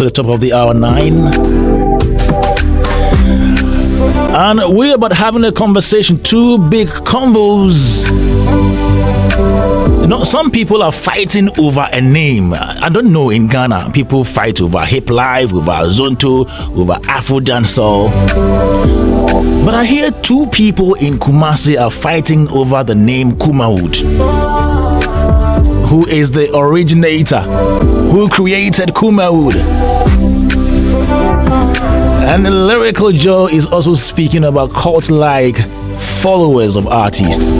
the top of the hour 9. And we're about having a conversation. Two big convos. You know, some people are fighting over a name. I don't know, in Ghana, people fight over Hip Life, over Zonto, over Afro Dancehall. But I hear two people in Kumasi are fighting over the name Kumawood. Who is the originator? Who created Kumawood? And Lyrical Joe is also speaking about cult-like followers of artists.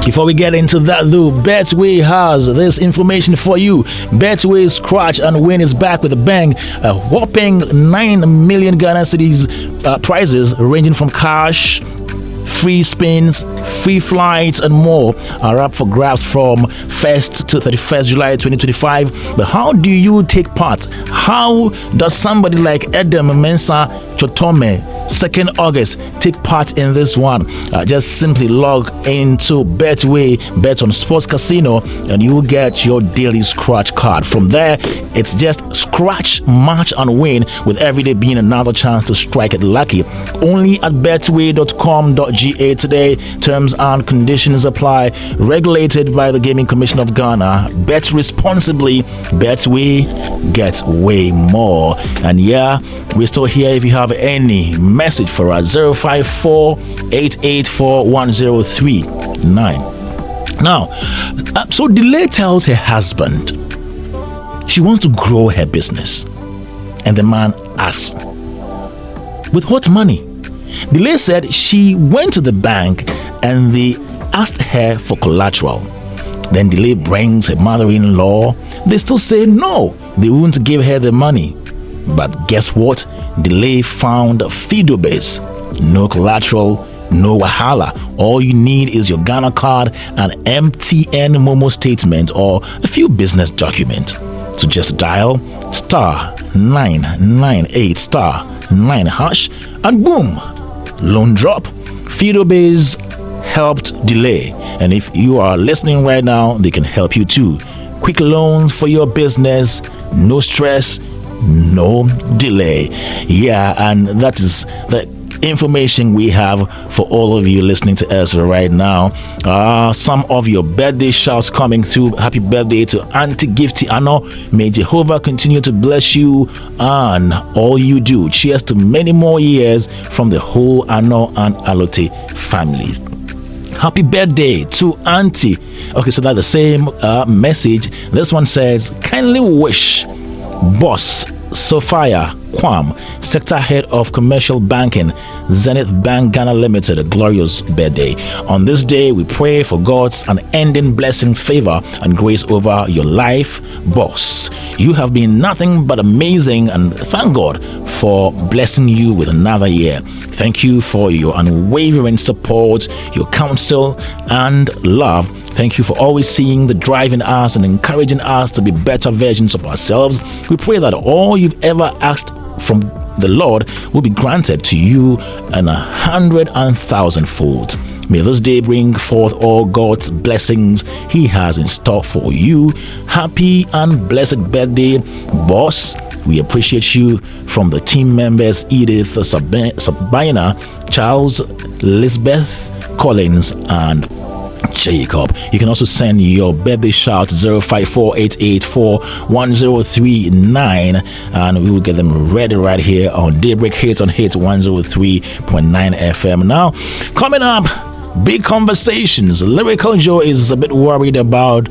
Before we get into that though, Betway has this information for you. Betway Scratch and Win is back with a bang. A whopping 9 million Ghana cedis prizes ranging from cash, free spins, free flights and more are up for grabs from 1st to 31st July 2025. But how do you take part? How does somebody like Edem Mensa Chotome 2nd August take part in this one? Just simply log into Betway, bet on sports casino, and you will get your daily scratch card. From there, it's just scratch, match and win, with every day being another chance to strike it lucky. Only at betway.com.ga today. Terms and conditions apply. Regulated by the Gaming Commission of Ghana. Bet responsibly. Betway, get way more. And yeah, we're still here if you have any message for us. 054-884-1039. Now, so Delay tells her husband she wants to grow her business, and the man asks, with what money? Delay said she went to the bank and they asked her for collateral. Then Delay brings her mother-in-law. They still say no, they won't give her the money. But guess what? Delay found Fido base. No collateral, no wahala. All you need is your Ghana card, an MTN Momo statement, or a few business documents. So just dial *998*9 and boom, loan drop. Fido base helped Delay, and if you are listening right now, they can help you too. Quick loans for your business, no stress, no delay. Yeah, and that is the information we have for all of you listening to us right now. Some of your birthday shouts coming through. Happy birthday to Auntie Gifty Ano. May Jehovah continue to bless you and all you do. Cheers to many more years from the whole Ano and Alote family. Happy birthday to Auntie. Okay, so that's the same message. This one says, kindly wish Boss Sophia Kwam, Sector Head of Commercial Banking, Zenith Bank Ghana Limited, a glorious birthday. On this day, we pray for God's unending blessing, favor, and grace over your life, boss. You have been nothing but amazing, and thank God for blessing you with another year. Thank you for your unwavering support, your counsel, and love. Thank you for always seeing the drive in us and encouraging us to be better versions of ourselves. We pray that all you've ever asked from the Lord will be granted to you in 100,000-fold. May this day bring forth all God's blessings He has in store for you. Happy and blessed birthday, boss. We appreciate you. From the team members Edith, Sabina, Charles, Lisbeth, Collins, and Jacob. You can also send your birthday shout 054-884-1039, and we will get them ready right here on Daybreak Hits on Hits 103.9 FM. Now, coming up, big conversations. Lyrical Joe is a bit worried about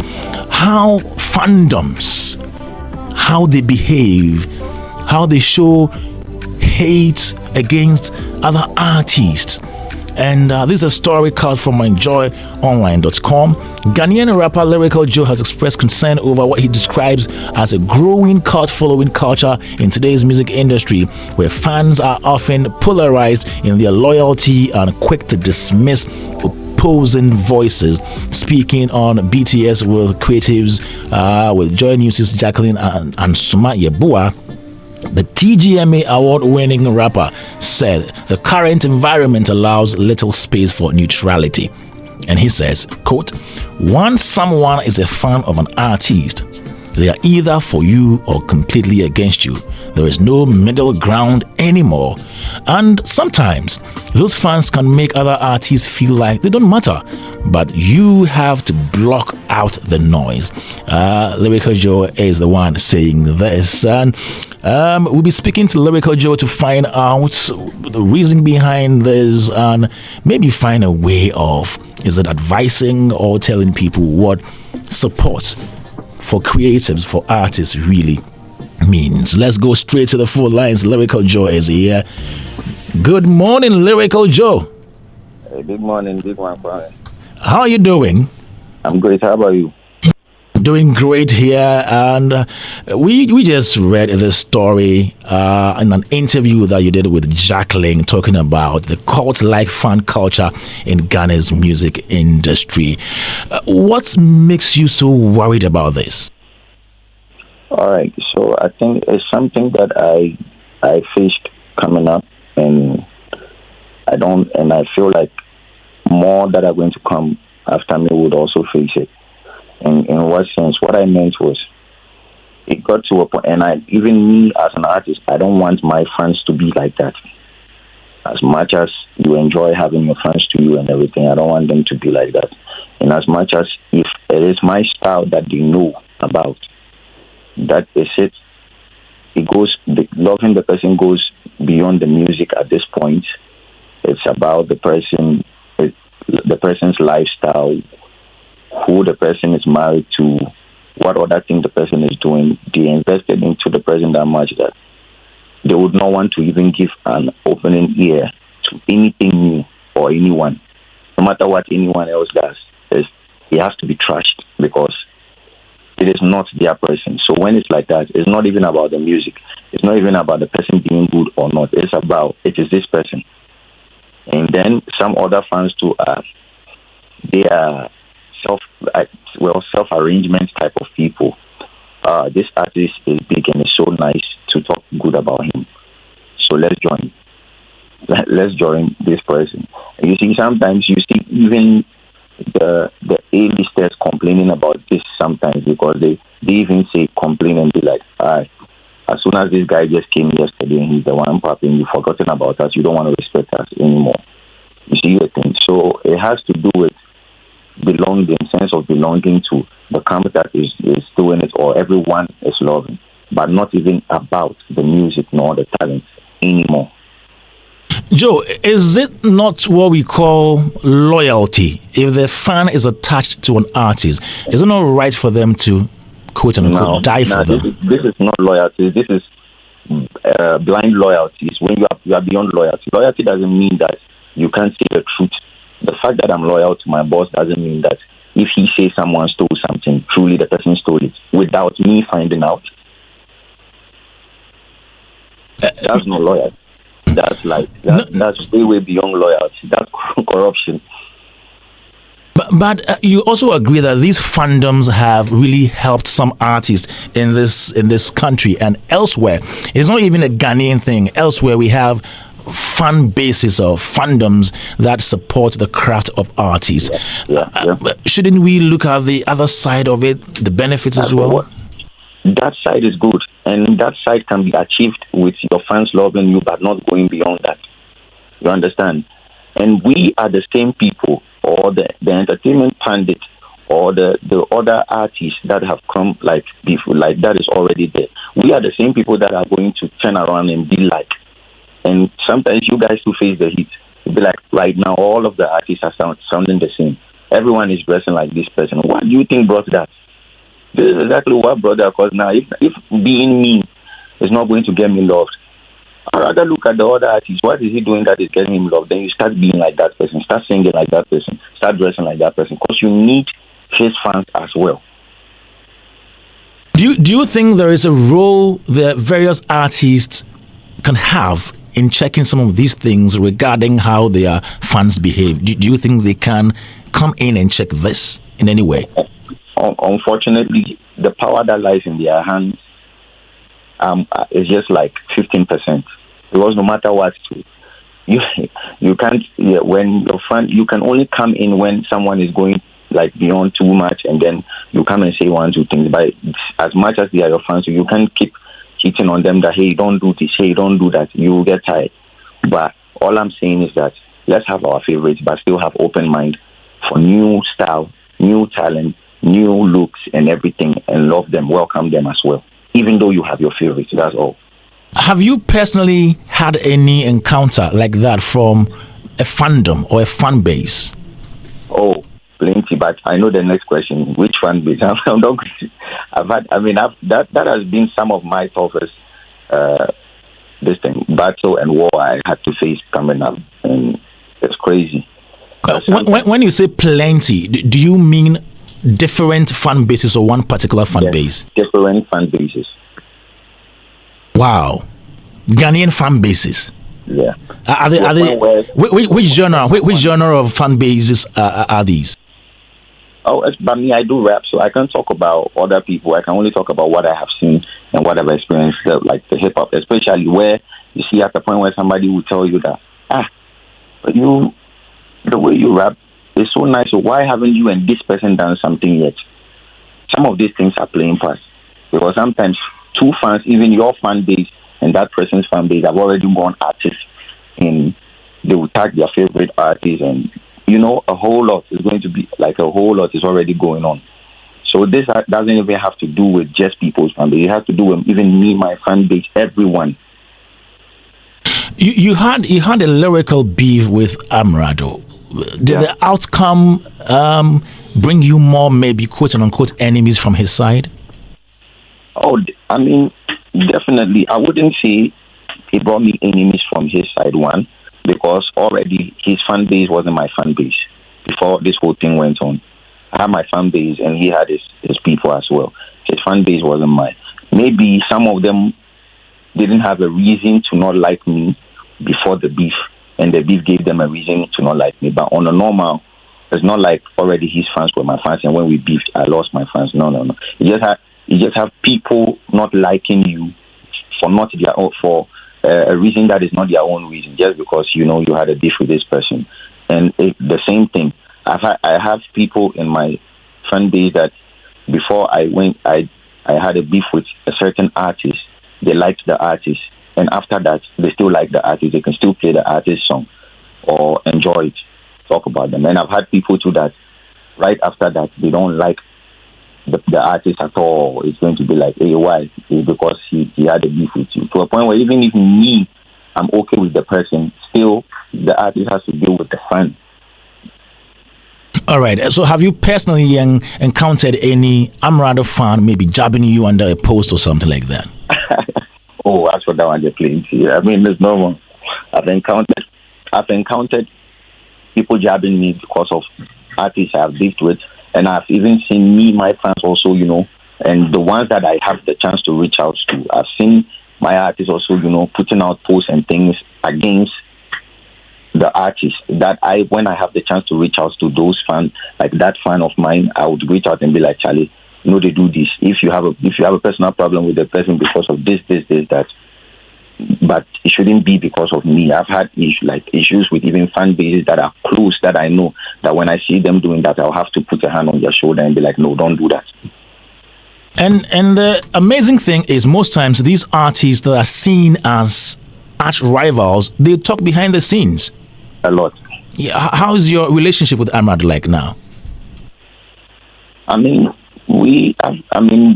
how fandoms, how they behave, how they show hate against other artists. And this is a story cut from enjoyonline.com. Ghanaian rapper Lyrical Joe has expressed concern over what he describes as a growing cult-following culture in today's music industry, where fans are often polarized in their loyalty and quick to dismiss opposing voices. Speaking on BTS with creatives, with Joy News' Jacqueline and Suma Yebua, the TGMA award-winning rapper said the current environment allows little space for neutrality. And he says, quote, once someone is a fan of an artist, They are either for you or completely against you. There is no middle ground anymore. And sometimes those fans can make other artists feel like they don't matter, but you have to block out the noise. Lyrical Joe is the one saying this, and we'll be speaking to Lyrical Joe to find out the reason behind this and maybe find a way of, is it advising or telling people what support for creatives, for artists really means. Let's go straight to the phone lines. Lyrical Joe is here. Good morning, Lyrical Joe. Hey, good morning, big one. How are you doing? I'm great. How about you? Doing great here, and we just read the story in an interview that you did with Jacqueline, talking about the cult-like fan culture in Ghana's music industry. What makes you so worried about this? All right, so I think it's something that I faced coming up, and I feel like more that are going to come after me would also face it. In what sense? What I meant was, it got to a point, and even me as an artist, I don't want my fans to be like that. As much as you enjoy having your fans to you and everything, I don't want them to be like that. And as much as if it is my style that they know about, that is it. It goes, loving the person goes beyond the music at this point. It's about the person's lifestyle, who the person is married to, what other thing the person is doing. They invested into the person that much that they would not want to even give an opening ear to anything new or anyone. No matter what anyone else does, it has to be trashed because it is not their person. So when it's like that, it's not even about the music. It's not even about the person being good or not. It's about, it is this person. And then some other fans too they are self-arrangement type of people. This artist is big and it's so nice to talk good about him. So let's join this person. And you see, sometimes you see even the A-listers complaining about this sometimes, because they even say complain and be like, as soon as this guy just came yesterday and he's the one popping, you've forgotten about us, you don't want to respect us anymore. You see your thing. So it has to do with belonging, sense of belonging to the camp that is doing it, or everyone is loving, but not even about the music nor the talent anymore. Joe, is it not what we call loyalty? If the fan is attached to an artist, is it not right for them to, quote unquote, die for them? This is not loyalty. This is blind loyalty. It's when you are beyond loyalty. Loyalty doesn't mean that you can't say the truth. The fact that I'm loyal to my boss doesn't mean that if he says someone stole something, truly the person stole it without me finding out. That's not loyalty. That's that's way beyond loyalty. That's corruption. But you also agree that these fandoms have really helped some artists in this country and elsewhere. It's not even a Ghanaian thing. Elsewhere we have fan bases or fandoms that support the craft of artists. Yeah. Shouldn't we look at the other side of it, the benefits as well? That side is good, and that side can be achieved with your fans loving you, but not going beyond that. You understand? And we are the same people, or the entertainment pundit, or the other artists that have come like before, like that is already there. We are the same people that are going to turn around and be like. And sometimes you guys who face the heat, be like, right now, all of the artists are sounding the same. Everyone is dressing like this person. What do you think brought that? This is exactly what brought that. Because now, if being me is not going to get me loved, I'd rather look at the other artists. What is he doing that is getting him loved? Then you start being like that person, start singing like that person, start dressing like that person. Because you need his fans as well. Do you think there is a role that various artists can have in checking some of these things regarding how their fans behave? Do you think they can come in and check this in any way? Unfortunately, the power that lies in their hands is just like 15%. Because no matter what, you can't. When your fan, you can only come in when someone is going like beyond too much, and then you come and say one, two things. But as much as they are your fans, you can't keep hitting on them that, hey, don't do this, hey, don't do that. You will get tired. But all I'm saying is that let's have our favorites, but still have open mind for new style, new talent, new looks, and everything, and love them, welcome them as well. Even though you have your favorites, that's all. Have you personally had any encounter like that from a fandom or a fan base? Oh, plenty. But I know the next question. Which fan base? I'm not. That has been some of my toughest battle and war I had to face coming up, and it's crazy. When you say plenty, do you mean different fan bases or one particular fan base? Different fan bases. Wow, Ghanaian fan bases. Yeah. Are they? Which genre of fan bases are these? Oh, but me, I do rap, so I can't talk about other people. I can only talk about what I have seen and what I've experienced, like the hip hop, especially where you see at the point where somebody will tell you that, but the way you rap is so nice. So why haven't you and this person done something yet? Some of these things are playing past, because sometimes two fans, even your fan base and that person's fan base, have already gone artists, and they will tag their favorite artists, and a whole lot is going to be like a whole lot is already going on. So this doesn't even have to do with just people's fan base. It has to do with even me, my fan base, everyone. You had a lyrical beef with Amrado. Did the outcome bring you more, maybe quote unquote, enemies from his side? Oh, I mean, definitely. I wouldn't say he brought me enemies from his side, one, because already his fan base wasn't my fan base before this whole thing went on. I had my fan base and he had his people as well. His fan base wasn't mine. Maybe some of them didn't have a reason to not like me before the beef, and the beef gave them a reason to not like me. But on a normal, it's not like already his fans were my fans, and when we beefed, I lost my fans. No. You just have people not liking you for not their own, for a reason that is not their own reason, just because you had a beef with this person. And the same thing. I have people in my fan base that before I had a beef with a certain artist. They liked the artist, and after that, they still like the artist. They can still play the artist's song or enjoy it, talk about them. And I've had people too that right after that they don't like the artist at all. It's going to be like, hey, why? It's because he had a beef with you. To a point where even if me, I'm okay with the person, still the artist has to deal with the fan. All right. So have you personally encountered any Amrado fan maybe jabbing you under a post or something like that? Oh, as for that one, plenty. I mean, there's no one. I've encountered people jabbing me because of artists I've beefed with, and I've even seen my fans also, and the ones that I have the chance to reach out to. I've seen my artists also, putting out posts and things against the artists that when I have the chance to reach out to those fans, like that fan of mine, I would reach out and be like, Charlie, they do this. If you have a personal problem with the person because of this, that, but it shouldn't be because of me. I've had issues with even fan bases that are close, that I know that when I see them doing that, I'll have to put a hand on their shoulder and be like, no, don't do that. And the amazing thing is, most times these artists that are seen as arch rivals, they talk behind the scenes a lot. Yeah, how is your relationship with Amrado like now? I mean,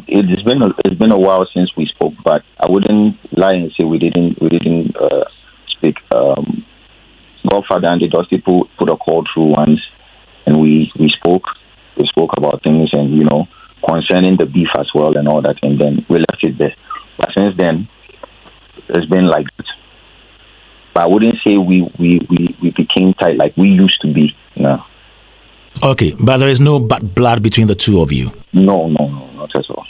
it's been a while since we spoke, but I wouldn't lie and say we didn't speak. Godfather and the Dusty put a call through once, and we spoke about things, and concerning the beef as well and all that, and then we left it there. But since then, it's been like that. But I wouldn't say we became tight like we used to be. No. Okay, but there is no bad blood between the two of you? No, not at all.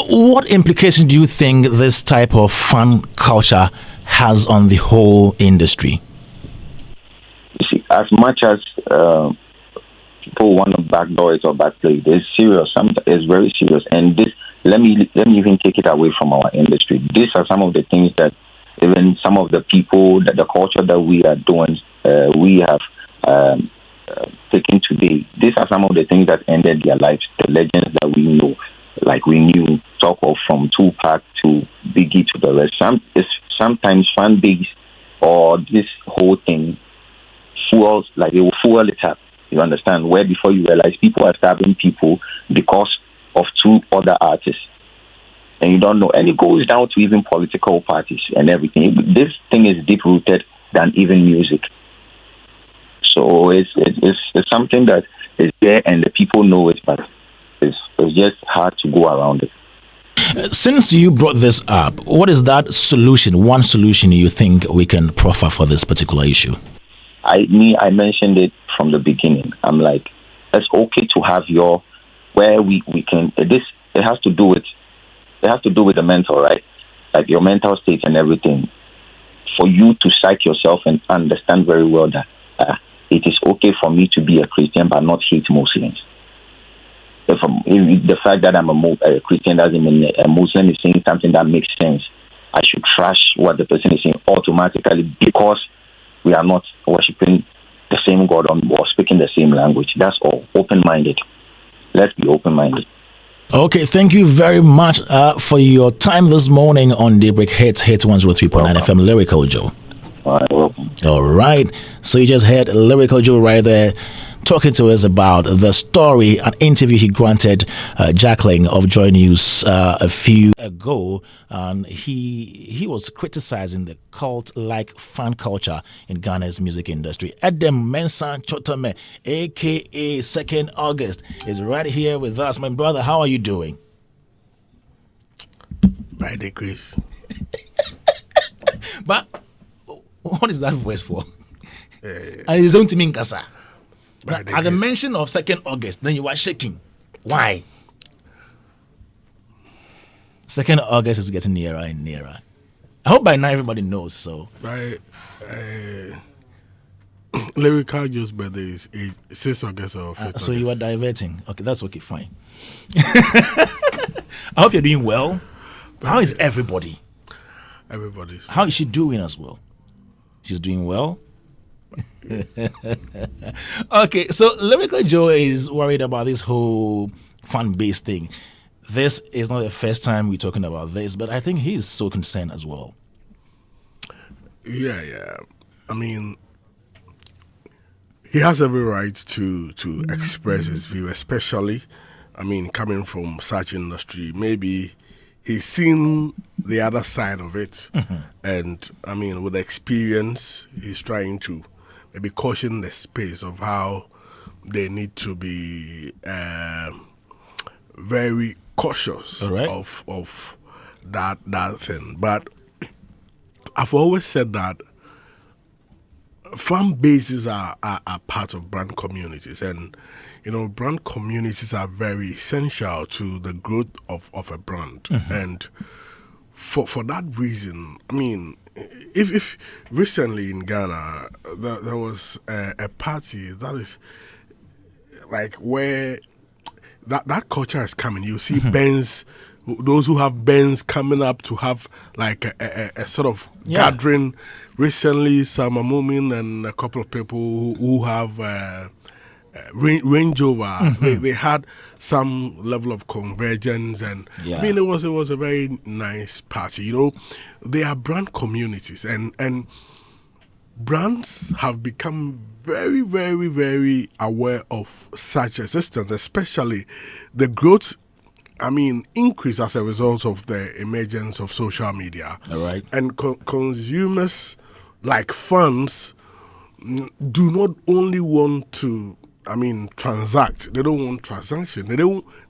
What implications do you think this type of fan culture has on the whole industry? You see, as much as people want to backdoor it or backplay it, it's serious. It's very serious. And this, let me even take it away from our industry. These are some of the things that even some of the people, that the culture that we are doing, we have taken today, these are some of the things that ended their lives. The legends that we know, like we knew, talk of from Tupac to Biggie to the rest. Sometimes fan base or this whole thing fuels, like they will fuel it up. You understand? Where before you realize people are stabbing people because of two other artists. And you don't know. And it goes down to even political parties and everything. This thing is deep rooted than even music. So it's something that is there and the people know it, but it's just hard to go around it. Since you brought this up, what is that solution, one solution you think we can proffer for this particular issue? I mentioned it from the beginning. I'm like, it's okay to have where we can, it has to do with the mental, right? Like your mental state and everything. For you to psych yourself and understand very well that it is okay for me to be a Christian but not hate Muslims. If the fact that I'm a Christian doesn't mean a Muslim is saying something that makes sense, I should trash what the person is saying automatically because we are not worshiping the same God or speaking the same language. That's all. Open-minded. Let's be open-minded. Okay, thank you very much for your time this morning on Daybreak Hitz 103.9 FM, Lyrical Joe. All right, welcome. All right, so you just heard Lyrical Joe right there talking to us about the story, an interview he granted Jacqueline of Joy News a few ago, and he was criticizing the cult-like fan culture in Ghana's music industry. Adam Mensah Chotame, aka 2nd August, is right here with us. My brother, how are you doing? By the grace. But what is that voice for? And it's on to me in Kasa. But at the mention of 2nd August, then you are shaking. Why? 2nd August is getting nearer and nearer. I hope by now everybody knows. So, Lyrical Joe's birthday is 6th August or 5th August. So you are diverting. Okay, that's okay, fine. I hope you're doing well. How is everybody? Everybody's fine. How is she doing as well? She's doing well. Okay, so Lyrical Joe is worried about this whole fan base thing. This is not the first time we're talking about this, but I think he's so concerned as well. Yeah. I mean, he has every right to express his view, especially, I mean, coming from such industry. Maybe he's seen the other side of it, and I mean, with experience, he's trying to maybe caution the space of how they need to be very cautious of that thing. But I've always said that fan bases are part of brand communities, and brand communities are very essential to the growth of a brand. And for that reason, I mean, if recently in Ghana there was a party that is like where that culture is coming. You see bands, those who have bands coming up to have like a sort of gathering. Recently, Sama Mumin and a couple of people who have Range Rover, they had some level of convergence, and I mean, it was a very nice party. They are brand communities, and brands have become very, very, very aware of such existence, especially the growth. I mean, increase as a result of the emergence of social media. All right. And consumers, like fans, do not only want to, transact. They don't want transaction.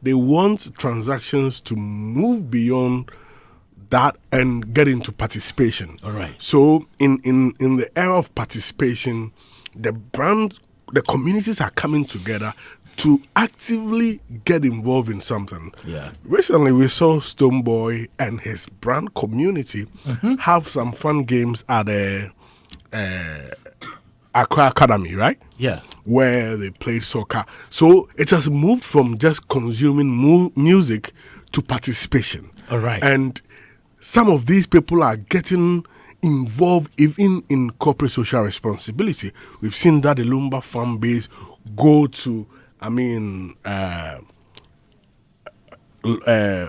They want transactions to move beyond that and get into participation. All right. So in the era of participation, the communities are coming together to actively get involved in something. Yeah. Recently, we saw Stonebwoy and his brand community have some fun games at the Accra Academy, right? Yeah. Where they played soccer. So it has moved from just consuming music to participation. All right. And some of these people are getting involved even in corporate social responsibility. We've seen that the Lumba fan base go to,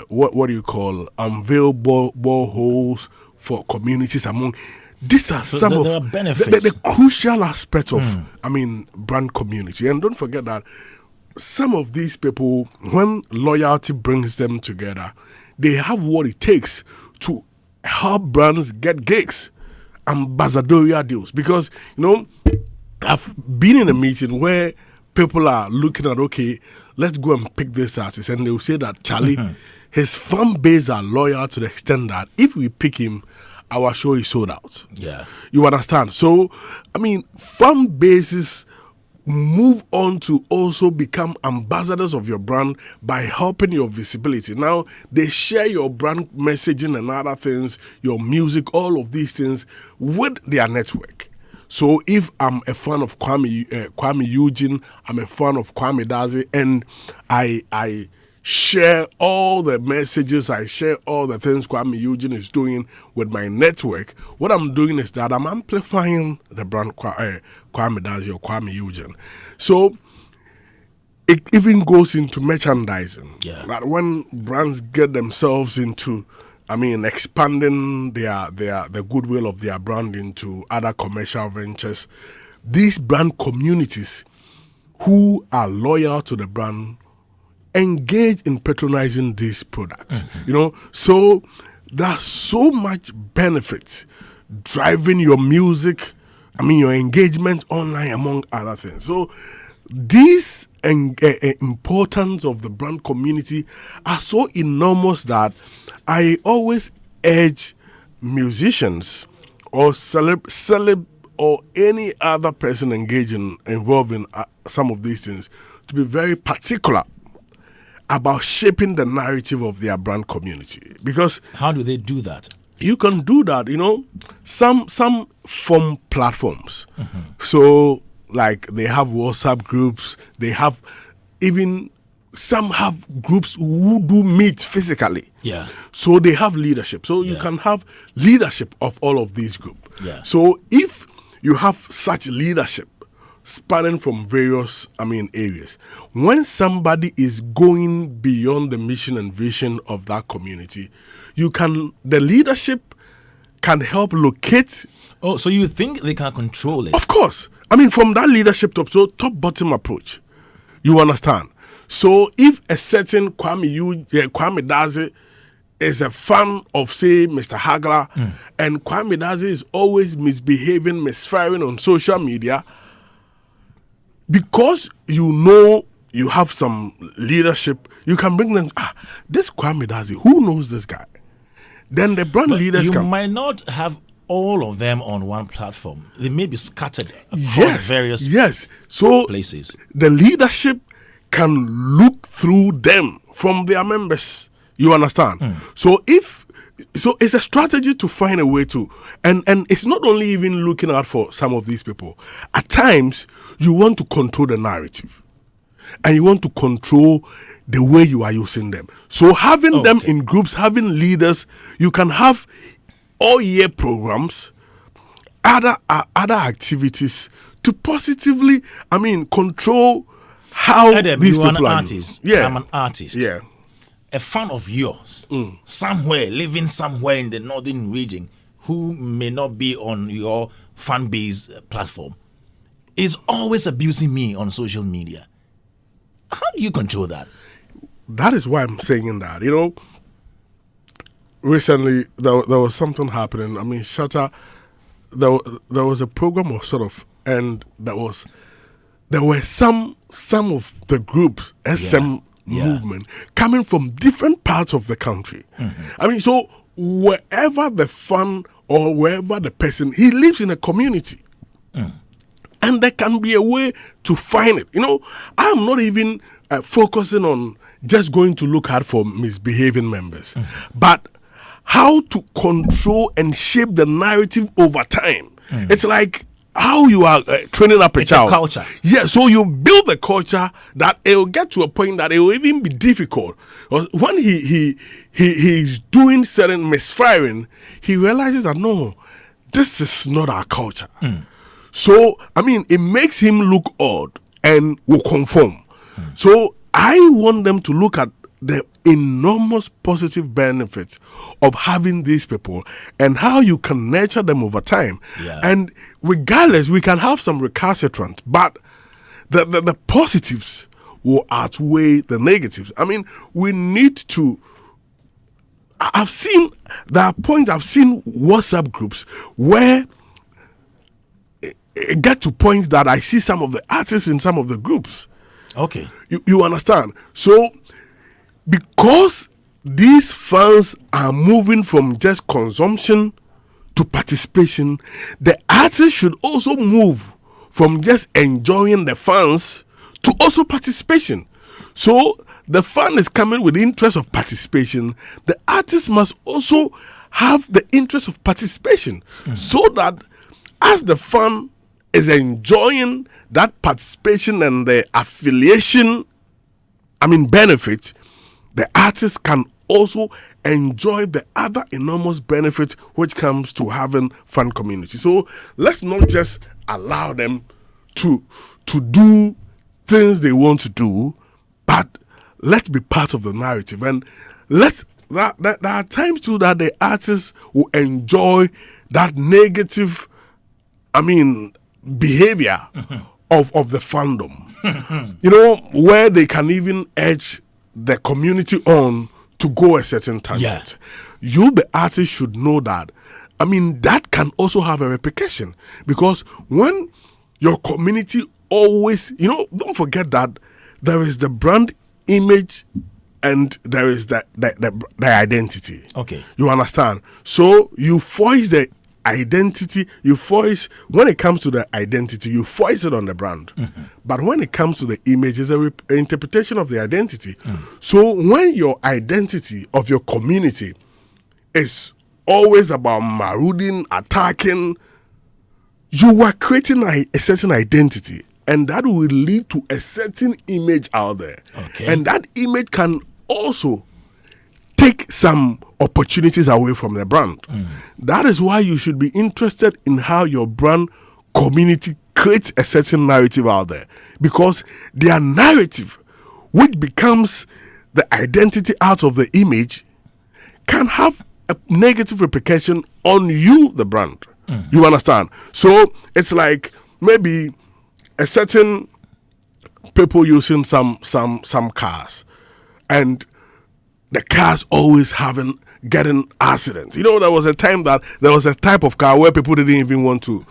what do you call, unveil boreholes for communities among. These are some of there are benefits. The crucial aspects of, brand community. And don't forget that some of these people, when loyalty brings them together, they have what it takes to help brands get gigs, ambassadorial deals. Because, I've been in a meeting where people are looking at, okay, let's go and pick this artist. And they'll say that, Charlie, his fan base are loyal to the extent that if we pick him, our show is sold out. Yeah. You understand? So, fan bases move on to also become ambassadors of your brand by helping your visibility. Now, they share your brand messaging and other things, your music, all of these things with their network. So if I'm a fan of Kwame Eugene, I'm a fan of Kwame Dazi, and I share all the messages, I share all the things Kwame Eugene is doing with my network, what I'm doing is that I'm amplifying the brand Kwame Dazi or Kwame Eugene. So it even goes into merchandising. Yeah. Like when brands get themselves into, expanding the goodwill of their brand into other commercial ventures, these brand communities who are loyal to the brand engage in patronizing these products. So there's so much benefit driving your music, your engagement online, among other things. So these importance of the brand community are so enormous that I always urge musicians or celeb or any other person involved in some of these things to be very particular about shaping the narrative of their brand community. Because how do they do that? You can do that, some form platforms. So like they have WhatsApp groups, they have even some have groups who do meet physically. Yeah. So they have leadership. So you can have leadership of all of these groups. Yeah. So if you have such leadership spanning from various, areas, when somebody is going beyond the mission and vision of that community, the leadership can help locate. Oh, so you think they can control it? Of course. From that leadership top-bottom approach. You understand? So if a certain Kwame Dazi is a fan of, say, Mr. Hagler, and Kwame Dazi is always misbehaving, misfiring on social media, because you have some leadership, you can bring them, this Kwame Dazi, who knows this guy? Then the brand leaders you might not have all of them on one platform. They may be scattered across various places. The leadership can look through them from their members. You understand? So it's a strategy to find a way to, and it's not only even looking out for some of these people. At times, you want to control the narrative, and you want to control the way you are using them. So having them in groups, having leaders, you can have all year programs, other activities to positively, control how these people are used. Yeah. I'm an artist. Yeah. A fan of yours, living somewhere in the northern region, who may not be on your fan base platform, is always abusing me on social media. How do you control that? That is why I'm saying that. Recently there was something happening. Shatta, there was a program of and there were some of the groups, SM movement, coming from different parts of the country. So wherever the fan or wherever the person, he lives in a community. And there can be a way to find it. I'm not even focusing on just going to look out for misbehaving members, but how to control and shape the narrative over time. It's like how you are training up a child. A culture. Yeah, so you build a culture that it will get to a point that it will even be difficult. When he's doing certain misfiring, he realizes that no, this is not our culture. So, it makes him look odd. and will conform. So I want them to look at the enormous positive benefits of having these people and how you can nurture them over time. Yeah. And regardless, we can have some recalcitrant, but the positives will outweigh the negatives. I mean, we need to. I've seen WhatsApp groups where it get to points that I see some of the artists in some of the groups. Okay. You understand? So, because these funds are moving from just consumption to participation, the artists should also move from just enjoying the funds to also participation. So, the fund is coming with the interest of participation. The artist must also have the interest of participation so that as the fund is enjoying that participation and the affiliation, benefit, the artist can also enjoy the other enormous benefit which comes to having fun community. So let's not just allow them to do things they want to do, but let's be part of the narrative. And there are times too that the artists will enjoy that negative, behavior of the fandom. Where they can even edge the community on to go a certain tangent. You, the artist, should know that. That can also have a repercussion, because when your community always, don't forget that there is the brand image and there is the identity. Okay. You understand? So you voice the identity, when it comes to the identity, you voice it on the brand. But when it comes to the image, it's an interpretation of the identity. So when your identity of your community is always about marauding, attacking, you are creating a certain identity, and that will lead to a certain image out there. Okay. And that image can also take some opportunities away from the brand. That is why you should be interested in how your brand community creates a certain narrative out there, because their narrative, which becomes the identity out of the image, can have a negative repercussion on you, the brand. You understand? So it's like maybe a certain people using some cars, and the cars always getting accidents. There was a time that there was a type of car where people didn't even want to.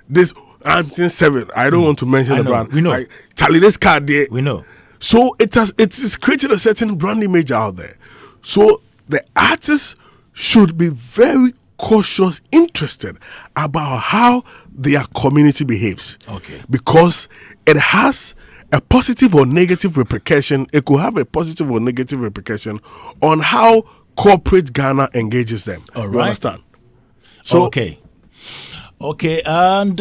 This 1907. I don't want to mention the brand. We know. Like, Charlie, this car there. We know. So it's created a certain brand image out there. So the artists should be very cautious, interested about how their community behaves. Okay. Because it has a positive or negative repercussion. It could have a positive or negative repercussion on how corporate Ghana engages them. All right. You understand? So, okay, and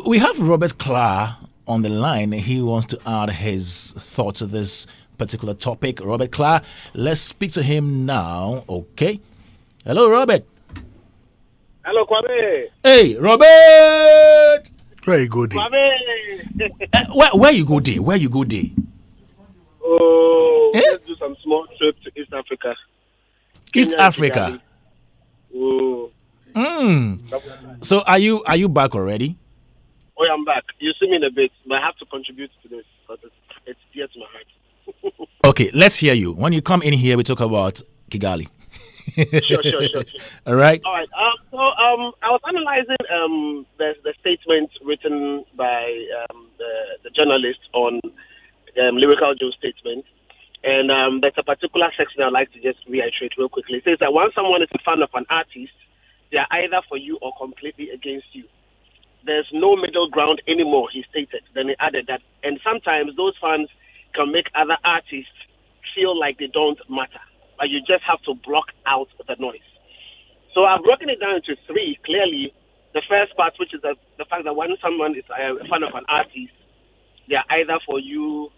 we have Robert Clark on the line. He wants to add his thoughts to this particular topic. Robert Clark, let's speak to him now. Okay. Hello, Robert. Hello, Kwame. Hey, Robert. Where you go there? Kwame. Where you go there? Where you go there? Oh, let's do some small trip to East Africa. East Kenya, Africa. Kigali. Oh. So are you back already? Oh, I'm back. You see me in a bit, but I have to contribute to this because it's dear to my heart. Okay, let's hear you. When you come in here, we talk about Kigali. Sure. All right. All right. I was analyzing the statement written by the journalist on Lyrical Joe's statement, and there's a particular section I'd like to just reiterate real quickly. It says that once someone is a fan of an artist, they are either for you or completely against you. There's no middle ground anymore, he stated. Then he added that, and sometimes those fans can make other artists feel like they don't matter. But you just have to block out the noise. So I've broken it down into three. Clearly, the first part, which is the fact that when someone is a fan of an artist, they are either for you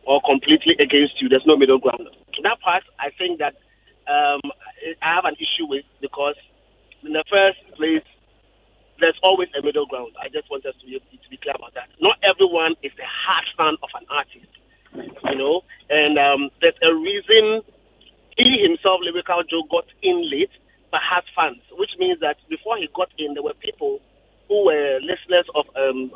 or completely against you. There's no middle ground. That part, I think that I have an issue with, because in the first place, there's always a middle ground. I just want us to be clear about that. Not everyone is a hard fan of an artist, and there's a reason he himself, Lyrical Joe, got in late but has fans, which means that before he got in, there were people who were listeners of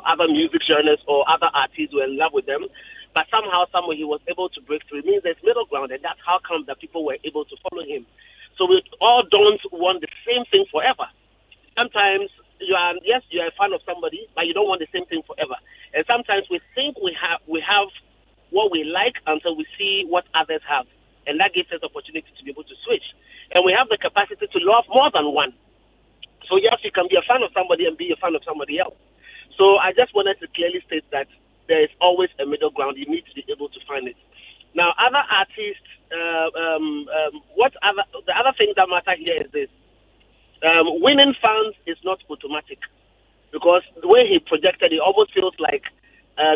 other music genres or other artists who were in love with them, but somehow, somewhere, he was able to break through. It means there's middle ground, and that's how come that people were able to follow him. So we all don't want the same thing forever. Sometimes you're a fan of somebody, but you don't want the same thing forever. And sometimes we think we have what we like until we see what others have, and that gives us opportunity to be able to switch. And we have the capacity to love more than one. So yes, you can be a fan of somebody and be a fan of somebody else. So I just wanted to clearly state that there is always a middle ground. You need to be able to find it. Now, other artists, the other thing that matter here is this. Winning fans is not automatic, because the way he projected it almost feels like,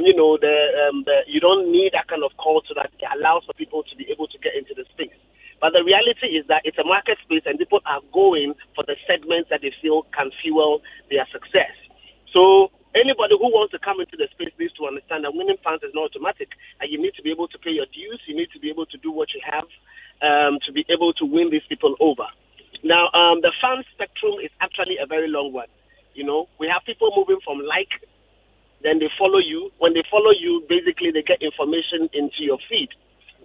you don't need that kind of call so that it allows for people to be able to get into the space. But the reality is that it's a market space, and people are going for the segments that they feel can fuel their success. So anybody who wants to come into the space needs to understand that winning fans is not automatic, and you need to be able to pay your dues. You need to be able to do what you have to be able to win these people over. Now, the fan spectrum is actually a very long one. We have people moving from then they follow you. When they follow you, basically they get information into your feed.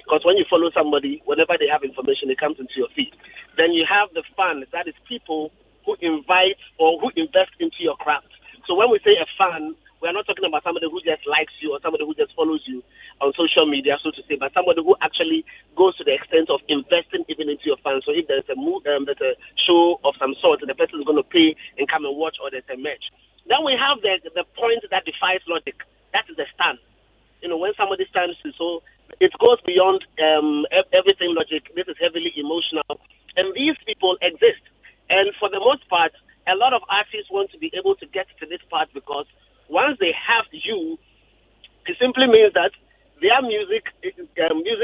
Because when you follow somebody, whenever they have information, it comes into your feed. Then you have the fans, that is people who invite or who invest into your craft. So when we say a fan, we're not talking about somebody who just likes you or somebody who just follows you on social media, so to say, but somebody who actually goes to the extent of investing even into your fans. So if there's there's a show of some sort, the person is going to pay and come and watch, or there's a match. Then we have the point that defies logic. That is the stand. When somebody stands, so it goes beyond everything logic. This is heavily emotional. And these people exist. And for the most part, a lot of artists want to be able to get to this part, because once they have you, it simply means that their music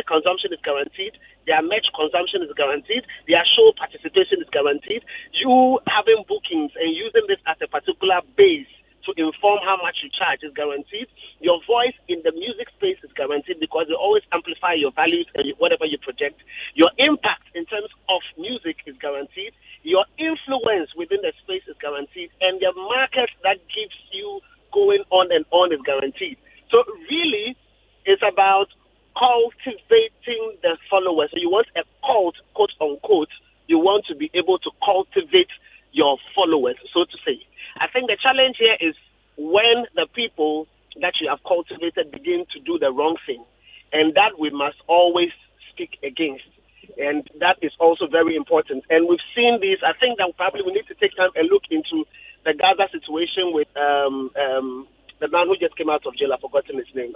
consumption is guaranteed, their merch consumption is guaranteed, their show participation is guaranteed. You having bookings and using this as a particular base to inform how much you charge is guaranteed. Your voice in the music space is guaranteed, because they always amplify your values and whatever you project. Your impact in terms of music is guaranteed. Your influence within the space is guaranteed. And the market that keeps you going on and on is guaranteed. So really, it's about cultivating the followers. So you want a cult, quote unquote, you want to be able to cultivate your followers, so to say. I think the challenge here is when the people that you have cultivated begin to do the wrong thing, and that we must always speak against. And that is also very important. And we've seen this. I think that probably we need to take time and look into the Gaza situation with the man who just came out of jail. I've forgotten his name.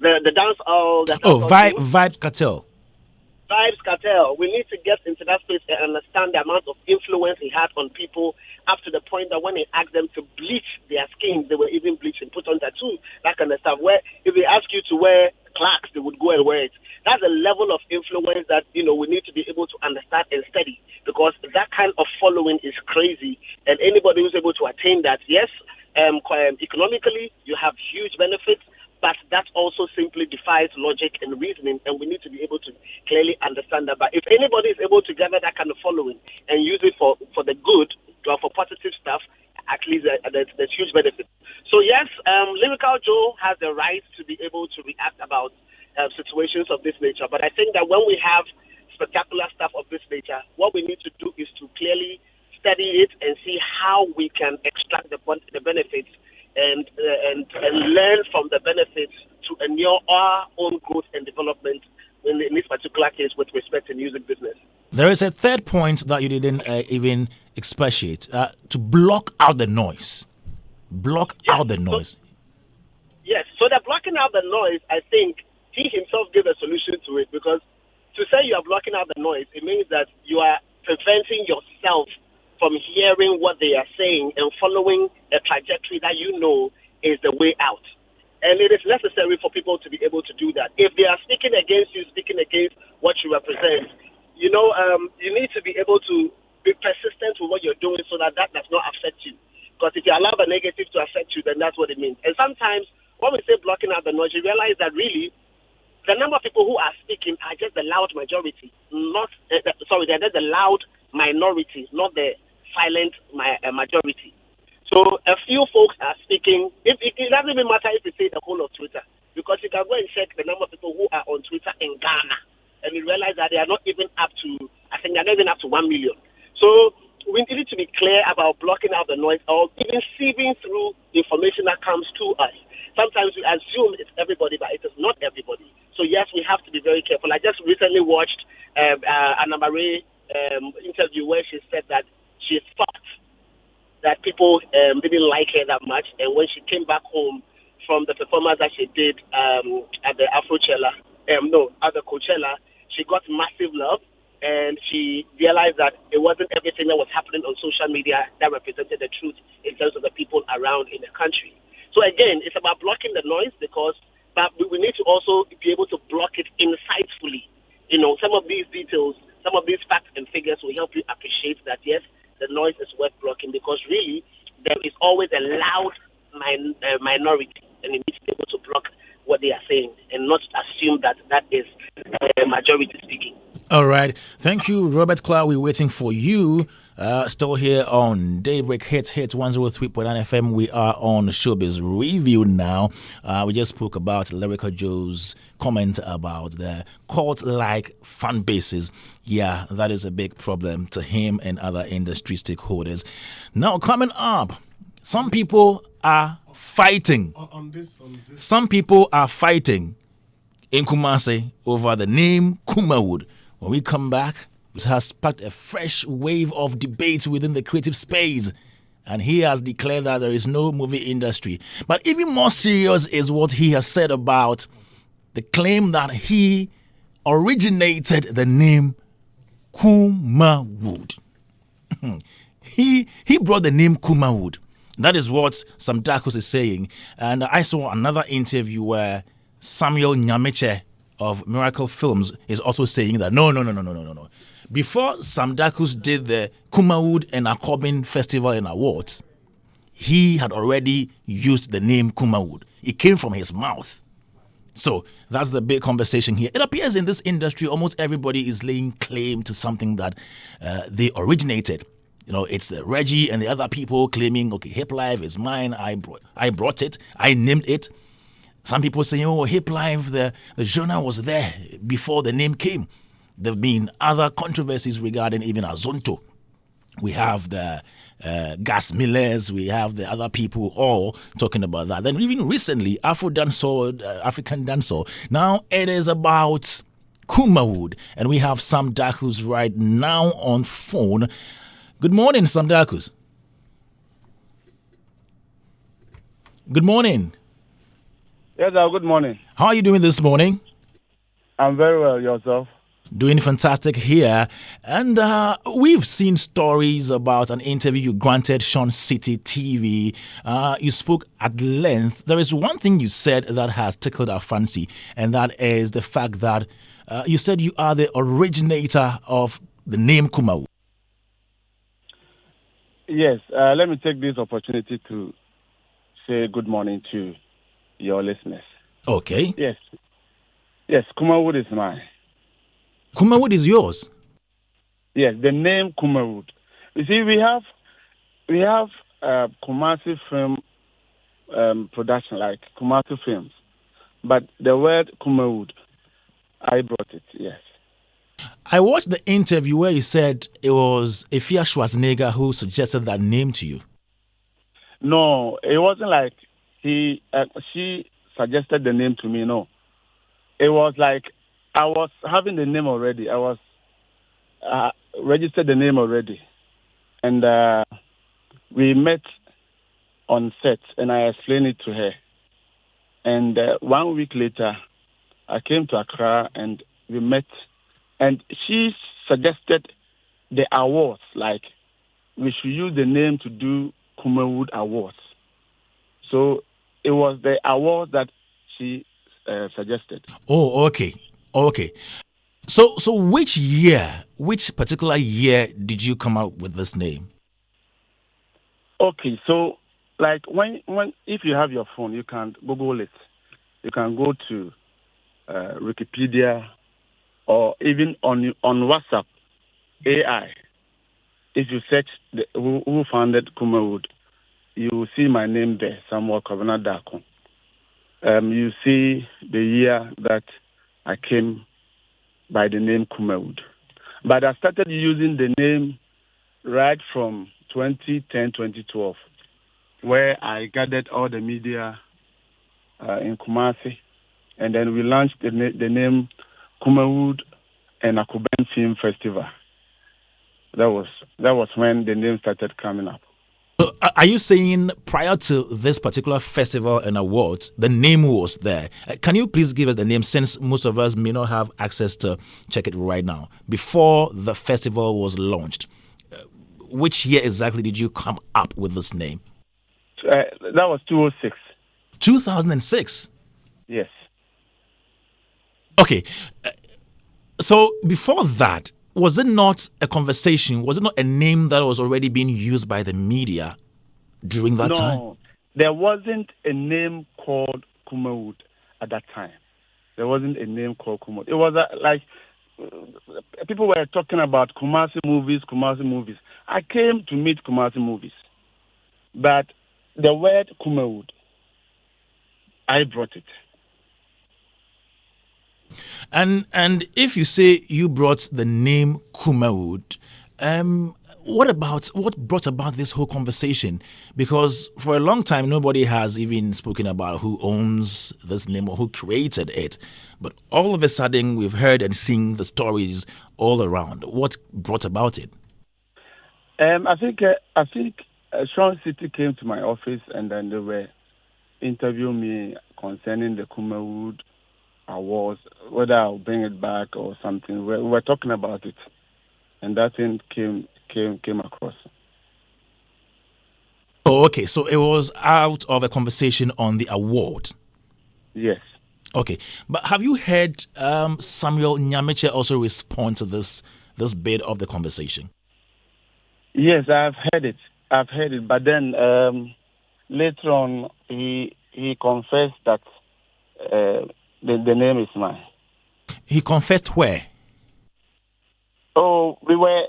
The dance all. Vibe Cartel. Vibes Cartel. We need to get into that space and understand the amount of influence he had on people, up to the point that when he asked them to bleach their skin, they were even bleaching, put on tattoo, that kind of stuff. Where if they ask you to wear Clarks, they would go and wear it. That's a level of influence that we need to be able to understand and study, because that kind of following is crazy. And anybody who's able to attain that, yes, economically you have huge benefits, but that also simply defies logic and reasoning, and we need to be able to clearly understand that. But if anybody is able to gather that kind of following and use it for the good, or for positive stuff, at least there's huge benefit. So yes, Lyrical Joe has the right to be able to react about situations of this nature. But I think that when we have spectacular stuff of this nature, what we need to do is to clearly study it and see how we can extract the benefits and learn from the benefits to enable our own growth and development in this particular case with respect to music business. There is a third point that you didn't even expatiate, to block out the noise. Out the noise. So the blocking out the noise, I think he himself gave a solution to it, because to say you are blocking out the noise, it means that you are preventing yourself from hearing what they are saying and following a trajectory that is the way out. And it is necessary for people to be able to do that. If they are speaking against you, speaking against what you represent, you need to be able to persistent with what you're doing so that that does not affect you. Because if you allow the negative to affect you, then that's what it means. And sometimes when we say blocking out the noise, you realize that really the number of people who are speaking are just the loud majority, they're just the loud minority, not the silent majority. So a few folks are speaking. It doesn't even matter if you say the whole of Twitter, because you can go and check the number of people who are on Twitter in Ghana, and you realize that they are not even up to, I think they're not even up to 1 million. So we need to be clear about blocking out the noise or even sieving through information that comes to us. Sometimes we assume it's everybody, but it is not everybody. So yes, we have to be very careful. I just recently watched Anna Marie interview where she said that she thought that people didn't like her that much, and when she came back home from the performance that she did at the at the Coachella, she got massive love, and she realized that it wasn't everything that was happening on social media that represented the truth in terms of the people around in the country. So again, it's about blocking the noise, but we need to also be able to block it insightfully. You know, some of these details, some of these facts and figures will help you appreciate that, yes, the noise is worth blocking, because really there is always a loud minority, and you need to be able to block what they are saying and not assume that that is a majority speaking. All right. Thank you, Robert Clark. We're waiting for you. Still here on Daybreak Hitz 103.9 FM. We are on Showbiz Review now. We just spoke about Lyrical Joe's comment about the cult-like fan bases. Yeah, that is a big problem to him and other industry stakeholders. Now, coming up, some people are fighting. Some people are fighting in Kumasi over the name Kumawood. When we come back, it has sparked a fresh wave of debate within the creative space, and he has declared that there is no movie industry. But even more serious is what he has said about the claim that he originated the name Kumawood. he brought the name Kumawood. That is what SamDakus is saying. And I saw another interview where Samuel Nyameche of Miracle Films is also saying that no. Before SamDakus did the Kumawood and Akobin Festival and Awards, he had already used the name Kumawood. It came from his mouth. So that's the big conversation here. It appears in this industry, almost everybody is laying claim to something that they originated. You know, it's Reggie and the other people claiming, okay, Hip Life is mine. I brought it. I named it. Some people saying, oh, Hip Life, the genre was there before the name came. There have been other controversies regarding even Azonto. We have the Gas Millers, we have the other people all talking about that. Then even recently, African dancehall. Now it is about Kumawood, and we have SamDakus right now on phone. Good morning, SamDakus. Good morning. Yes, good morning. How are you doing this morning? I'm very well. Yourself? Doing fantastic here. And we've seen stories about an interview you granted Sean City TV. You spoke at length. There is one thing you said that has tickled our fancy, and that is the fact that you said you are the originator of the name Kumawood. Yes. Let me take this opportunity to say good morning to your listeners. Okay. Yes. Kumawood is mine. Kumawood is yours. Yes, the name Kumawood. You see, we have Kumasi film production, like Kumasi Films, but the word Kumawood, I brought it. Yes. I watched the interview where you said it was Efia Schwarzenegger who suggested that name to you. No, it wasn't like she suggested the name to me. No, it was like I was having the name already. I was registered the name already, and we met on set, and I explained it to her. And 1 week later, I came to Accra, and we met, and she suggested the awards, like we should use the name to do Kumawood Awards. So it was the award that she suggested. Oh, okay. So which particular year did you come up with this name? Okay, so like when if you have your phone, you can Google it. You can go to Wikipedia or even on WhatsApp AI. If you search who founded Kumawood, you will see my name there, Samuel Kavana Dako. You see the year that I came by the name Kumawood. But I started using the name right from 2010, 2012, where I gathered all the media in Kumasi, and then we launched the name Kumawood and Akuben Film Festival. That was when the name started coming up. So are you saying prior to this particular festival and awards, the name was there? Can you please give us the name, since most of us may not have access to check it right now? Before the festival was launched, which year exactly did you come up with this name? That was 2006. 2006? Yes. Okay. So before that, was it not a conversation? Was it not a name that was already being used by the media during that time? No, there wasn't a name called Kumawood at that time. There wasn't a name called Kumawood. It was like people were talking about Kumasi movies. I came to meet Kumasi movies, but the word Kumawood, I brought it. And if you say you brought the name Kumawood, what brought about this whole conversation? Because for a long time nobody has even spoken about who owns this name or who created it. But all of a sudden we've heard and seen the stories all around. What brought about it? I think Sean City came to my office and then they were interviewing me concerning the Kumawood Awards, whether I'll bring it back or something. We were talking about it, and that thing came across. Oh, okay. So it was out of a conversation on the award. Yes. Okay, but have you heard Samuel Nyamiche also respond to this bit of the conversation? Yes, I've heard it, but then later on he confessed that the name is mine. He confessed where? Oh, we were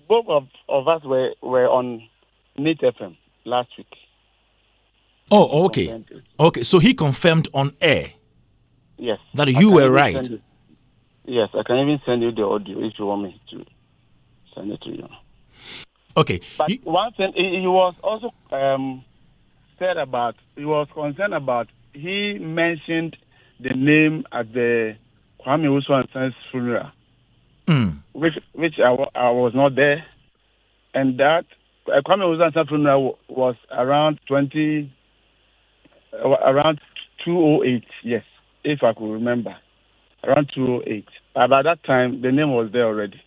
both of us were on Meet FM last week. Oh, okay. Okay, so he confirmed on air. Yes. That you were right. Yes, I can even send you the audio if you want me to send it to you. Okay. But one thing he was also concerned about, he mentioned the name at the Kwame Uswan's funeral, which I was not there, and that Kwame Uswan's funeral was around 208. Yes, if I could remember, around 208. By that time, the name was there already.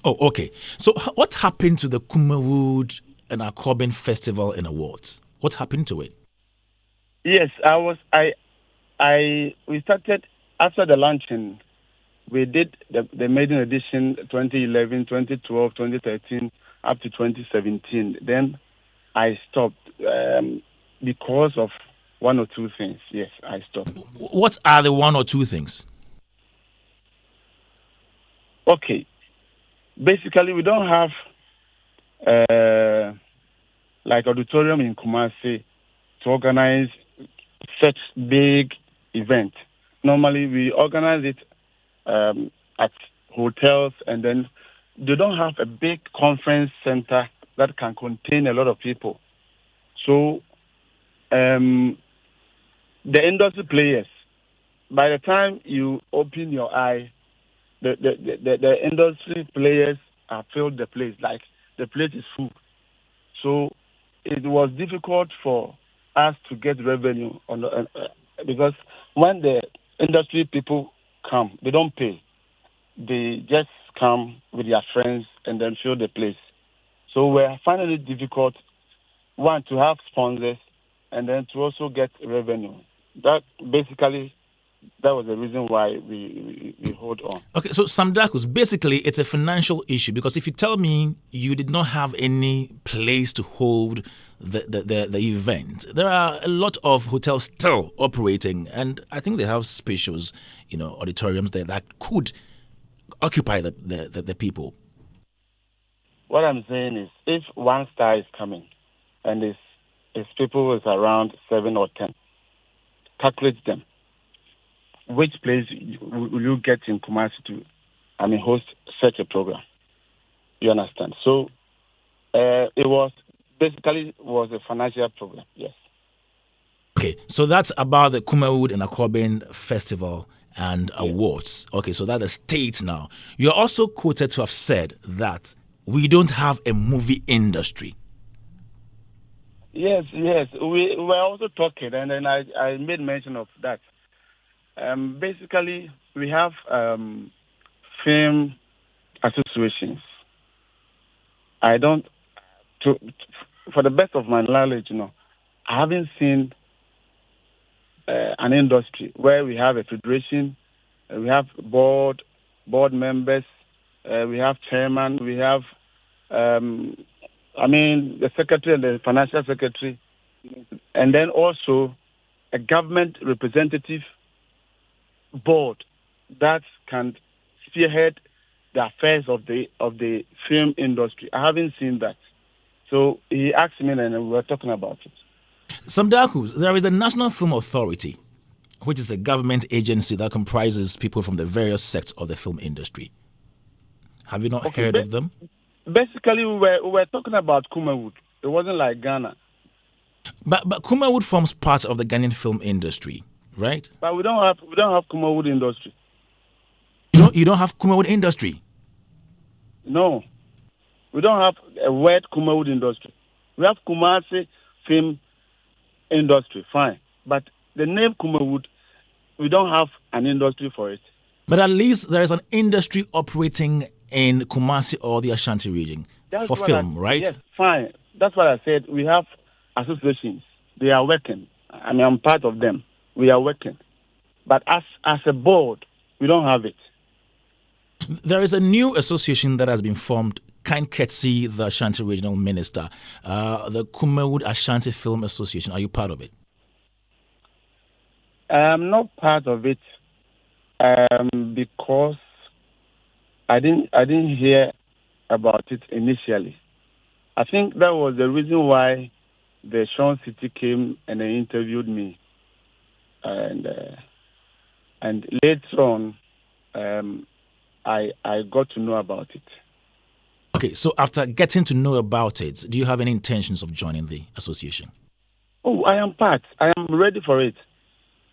Oh, okay. So what happened to the Kumawood and Akobin Festival and Awards? What happened to it? Yes, we started after the launching. We did the maiden edition 2011, 2012, 2013, up to 2017. Then I stopped because of one or two things. Yes, I stopped. What are the one or two things? Okay. Basically, we don't have like auditorium in Kumasi to organize such big event. Normally, we organize it at hotels, and then they don't have a big conference center that can contain a lot of people. So the industry players, by the time you open your eye, the industry players have filled the place. Like the place is full. So it was difficult for us to get revenue on because when the industry people come, they don't pay. They just come with their friends and then fill the place. So we're finding it difficult, to have sponsors and then to also get revenue. That basically that was the reason why we hold on. Okay, so SamDakus, basically it's a financial issue, because if you tell me you did not have any place to hold the event, there are a lot of hotels still operating, and I think they have spacious, auditoriums there that could occupy the people. What I'm saying is, if one star is coming and its people is around 7 or 10, calculate them. Which place will you get in Kumasi to, host such a program? You understand? So it was a financial problem. Yes. Okay, so that's about the Kumawood and Akobin Festival and awards. Okay, so that's the state now. You're also quoted to have said that we don't have a movie industry. Yes. We were also talking, and then I made mention of that. Basically, we have film associations. For the best of my knowledge, I haven't seen an industry where we have a federation, we have board members, we have chairman, we have, the secretary and the financial secretary, and then also a government representative board that can spearhead the affairs of the film industry. I haven't seen that. So he asked me, and we were talking about it. SamDakus, there is the National Film Authority, which is a government agency that comprises people from the various sectors of the film industry. Have you not heard of them? Basically, we were talking about Kumawood. It wasn't like Ghana. But Kumawood forms part of the Ghanaian film industry, right? But we don't have Kumawood industry. You don't have Kumawood industry? No. We don't have a word Kumawood industry. We have Kumasi film industry, fine. But the name Kumawood, we don't have an industry for it. But at least there is an industry operating in Kumasi or the Ashanti region for film, right? Yes, fine. That's what I said. We have associations. They are working. I'm part of them. We are working. But as a board, we don't have it. There is a new association that has been formed, kind courtesy the Ashanti Regional Minister, the Kumawood Ashanti Film Association. Are you part of it? I'm not part of it because I didn't hear about it initially. I think that was the reason why the Sean City came and they interviewed me, and later on, I got to know about it. Okay, so after getting to know about it, do you have any intentions of joining the association? Oh, I am part. I am ready for it.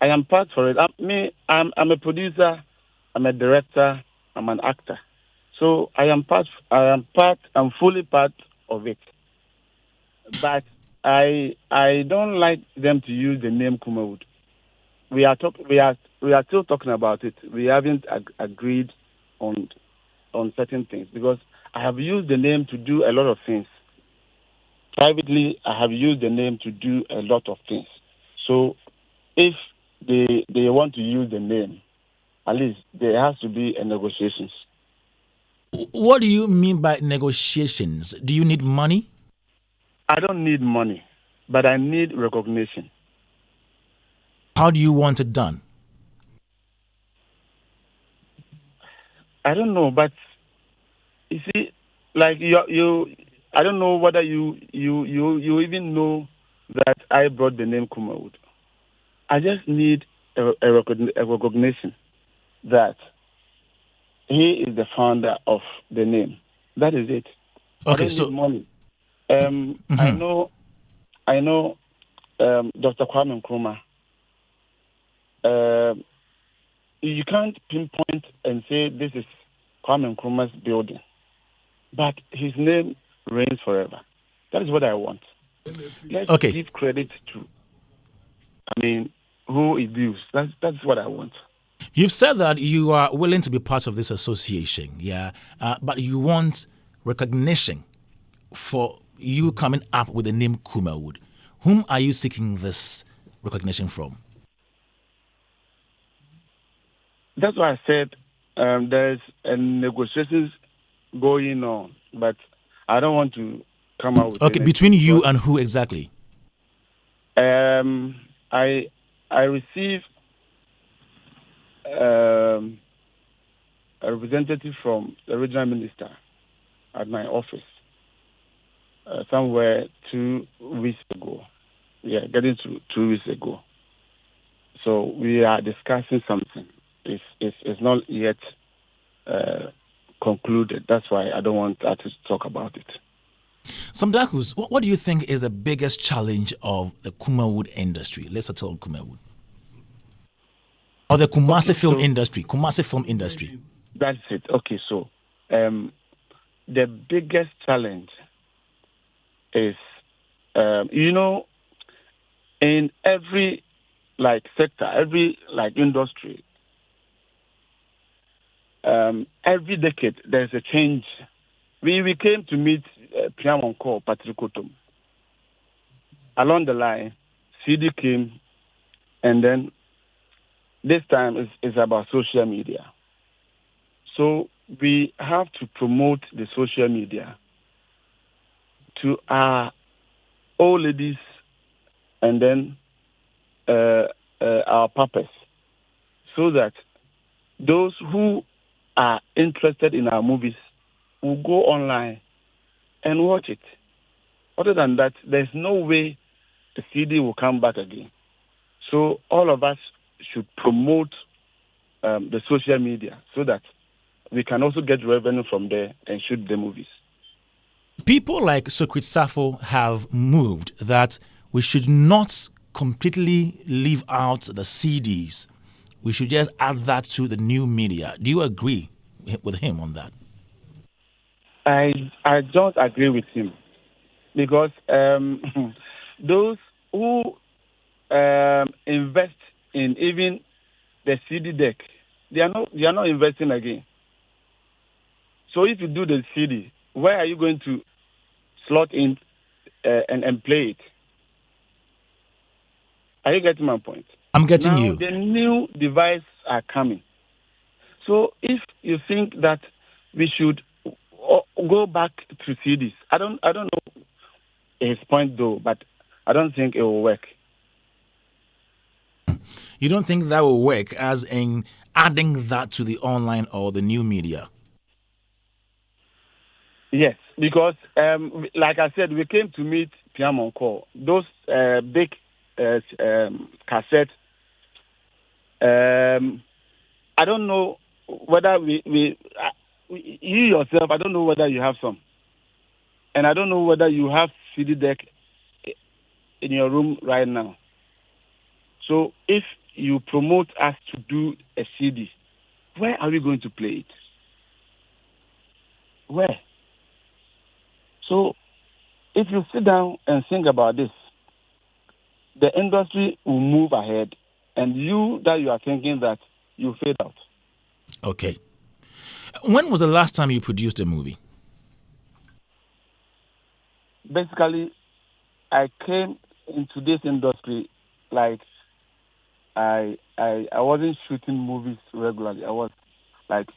I am part for it. I'm a producer. I'm a director. I'm an actor. So I am part. I'm fully part of it. But I don't like them to use the name Kumawood. We are still talking about it. We haven't agreed on certain things because I have used the name to do a lot of things. Privately, I have used the name to do a lot of things. So if they want to use the name, at least there has to be a negotiations. What do you mean by negotiations? Do you need money? I don't need money, but I need recognition. How do you want it done? I don't know, but you see, like you I don't know whether you even know that I brought the name Kumawood. I just need a recognition that he is the founder of the name. That is it. Okay, I don't need money. I know Dr. Kwame Nkrumah. You can't pinpoint and say this is Kwame Nkrumah's building, but his name reigns forever. That is what I want. Let's give credit to, who is due. That's what I want. You've said that you are willing to be part of this association, but you want recognition for you coming up with the name Kumawood. Whom are you seeking this recognition from? That's why I said there's a negotiations going on, but I don't want to come out with Okay, anything between you because and who exactly? I received a representative from the regional minister at my office somewhere 2 weeks ago. Yeah, getting to 2 weeks ago. So we are discussing something. It's not yet concluded. That's why I don't want to talk about it. SamDakus, what do you think is the biggest challenge of the Kumawood industry? Let's talk about Kumawood. Or the Kumasi film industry. Kumasi film industry. That's it. Okay, so the biggest challenge is, in every sector, every industry, every decade there's a change. We came to meet Piamonko Patrikotum. Along the line, CD came, and then this time is about social media. So we have to promote the social media to our old ladies and then our papas, so that those who are interested in our movies will go online and watch it. Other than that, there's no way the CD will come back again. So all of us should promote the social media so that we can also get revenue from there and shoot the movies. People like Sokrit Safo have moved that we should not completely leave out the CDs. We should just add that to the new media. Do you agree with him on that? I don't agree with him because those who invest in even the CD deck, they are not investing again. So if you do the CD, where are you going to slot in and play it? Are you getting my point? I'm getting you. Now the new devices are coming. So if you think that we should go back to CDs, I don't know his point though, but I don't think it will work. You don't think that will work as in adding that to the online or the new media? Yes, because like I said, we came to meet Piamonko. Those big cassettes. I don't know whether you yourself. I don't know whether you have some, and I don't know whether you have CD deck in your room right now. So if you promote us to do a CD, where are we going to play it? Where? So if you sit down and think about this, the industry will move ahead, and you are thinking that you fade out. Okay. When was the last time you produced a movie? Basically, I came into this industry like I wasn't shooting movies regularly. I was like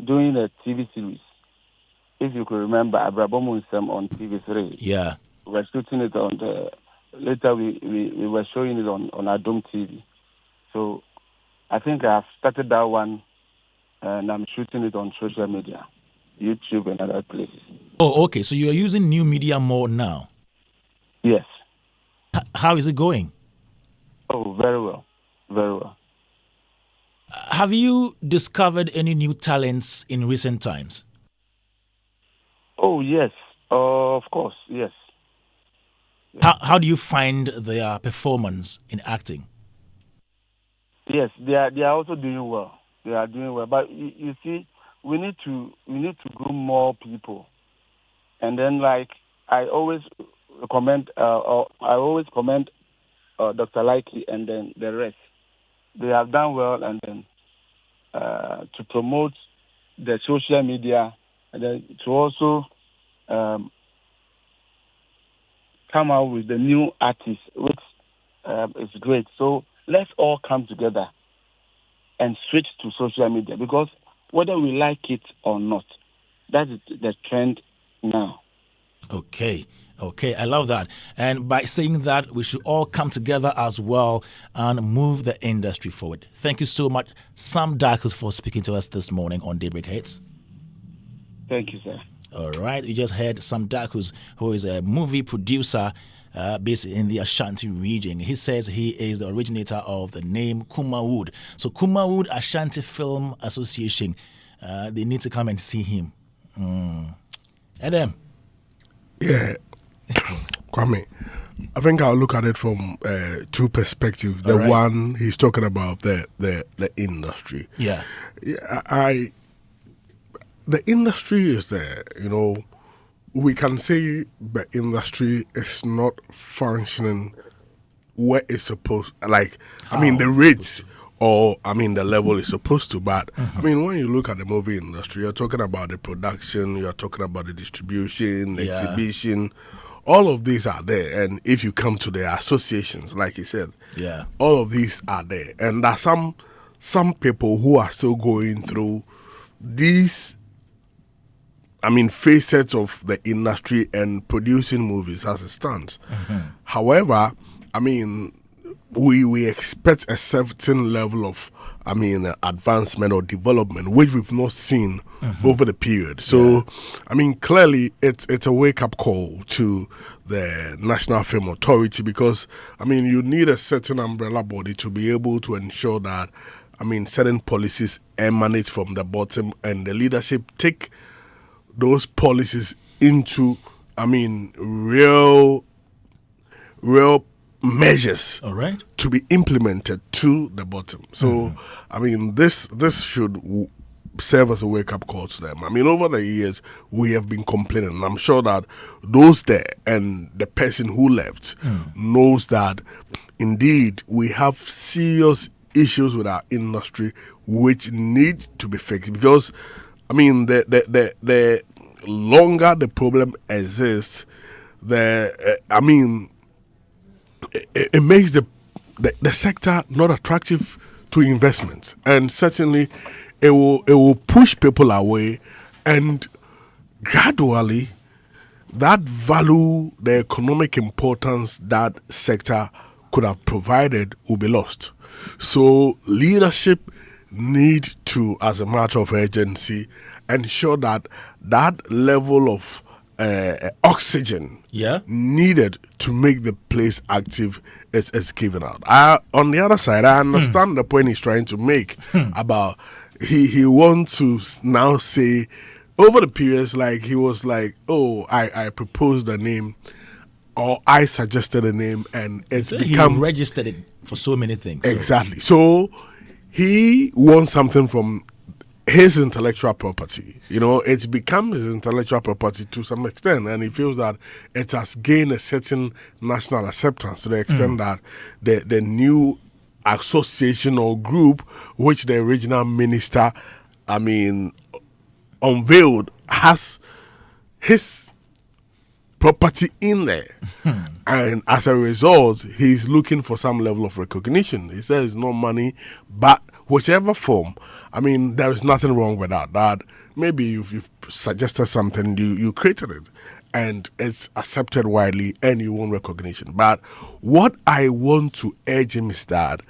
doing a TV series. If you could remember, Abrabomo on TV3. Yeah. We were shooting it on later we were showing it on Adom TV. So I think I've started that one and I'm shooting it on social media, YouTube and other places. Oh, okay. So you are using new media more now? Yes. How is it going? Oh, very well. Very well. Have you discovered any new talents in recent times? Oh, yes. Of course, yes. How do you find their performance in acting? Yes, they are also doing well. They are doing well. But you see, we need to groom more people. And then, like I always comment Dr. Likey and then the rest. They have done well, and then to promote the social media, and then to also come out with the new artists, which is great. So let's all come together and switch to social media, because whether we like it or not, that is the trend now. Okay, I love that. And by saying that, we should all come together as well and move the industry forward. Thank you so much, SamDakus, for speaking to us this morning on Daybreak Hitz. Thank you, sir. All right, you just heard SamDakus, who is a movie producer based in the Ashanti region. He says he is the originator of the name Kumawood. So Kumawood Ashanti Film Association, they need to come and see him. Adam. Yeah, Kwame, I think I'll look at it from two perspectives. The one he's talking about the industry. Yeah, the industry is there. You know, we can say the industry is not functioning where it's supposed. Like, I mean, the rates or the level is supposed to. But I mean, when you look at the movie industry, you're talking about the production, you're talking about the distribution, the exhibition. All of these are there, and if you come to the associations, like you said, all of these are there. And there are some people who are still going through these, facets of the industry and producing movies as it stands. However, we expect a certain level of, advancement or development, which we've not seen over the period. So, clearly, it's a wake-up call to the National Film Authority, because, you need a certain umbrella body to be able to ensure that, certain policies emanate from the bottom and the leadership take those policies into, real measures to be implemented to the bottom. So, this should serve as a wake-up call to them. Over the years, we have been complaining, and I'm sure that those there and the person who left knows that, indeed, we have serious issues with our industry which need to be fixed. Because, the longer the problem exists, it makes the sector not attractive to investments, and certainly it will push people away, and gradually that value, the economic importance that sector could have provided, will be lost. So leadership need to, as a matter of urgency, ensure that level of oxygen needed to make the place active is given out. On the other side, I understand the point he's trying to make about he wants to now say, over the periods, like he was like, I proposed a name, or I suggested a name, and it's become he registered it for so many things. Exactly. So he wants something from his intellectual property. It's become his intellectual property to some extent, and he feels that it has gained a certain national acceptance to the extent that the new association or group which the original minister unveiled has his property in there. And as a result, he's looking for some level of recognition. He says no money, but whichever form, there is nothing wrong with that. That maybe you've suggested something, you created it, and it's accepted widely, and you want recognition. But what I want to urge him is that,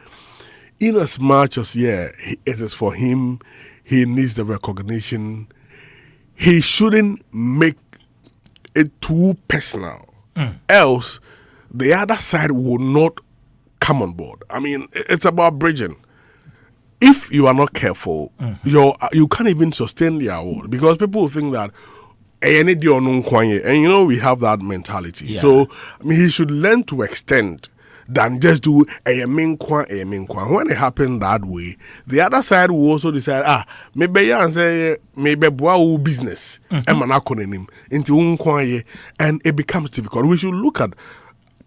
in as much as it is for him, he needs the recognition, he shouldn't make it too personal. Else, the other side will not come on board. It's about bridging. If you are not careful, you can't even sustain the award, because people will think that, and we have that mentality. So he should learn to extend than just do a main kwa. When it happened that way, the other side will also decide, maybe you say maybe boa business into and it becomes difficult. We should look at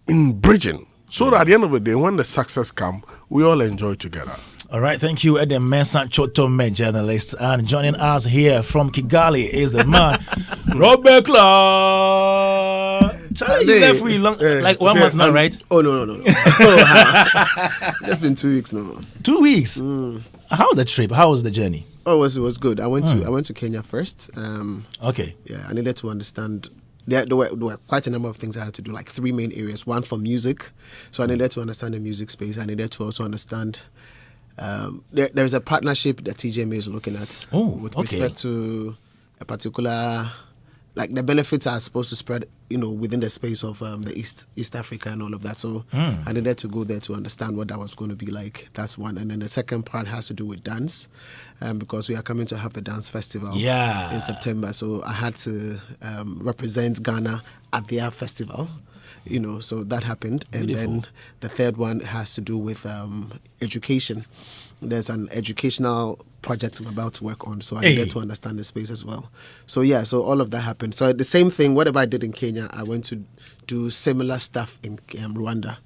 in bridging, so that at the end of the day, when the success comes, we all enjoy together. All right, thank you, Edem Mensah Chotome, journalist. And joining us here from Kigali is the man, Robert Clark. Charlie, you left for like 1 month now, right? Oh, no. Just been 2 weeks now. 2 weeks? How was the trip? How was the journey? Oh, it was good. I went to Kenya first. Okay. Yeah, I needed to understand. There were quite a number of things I had to do, like 3 main areas. One for music, so I needed to understand the music space. I needed to also understand. There's a partnership that TJMA is looking at with respect to a particular, like the benefits are supposed to spread, within the space of the East Africa and all of that. So I needed to go there to understand what that was going to be like. That's one. And then the second part has to do with dance, because we are coming to have the dance festival in September. So I had to represent Ghana at their festival. So that happened. And then the third one has to do with education. There's an educational project I'm about to work on, so I needed to understand the space as well. So so all of that happened. So the same thing, whatever I did in Kenya, I went to do similar stuff in Rwanda.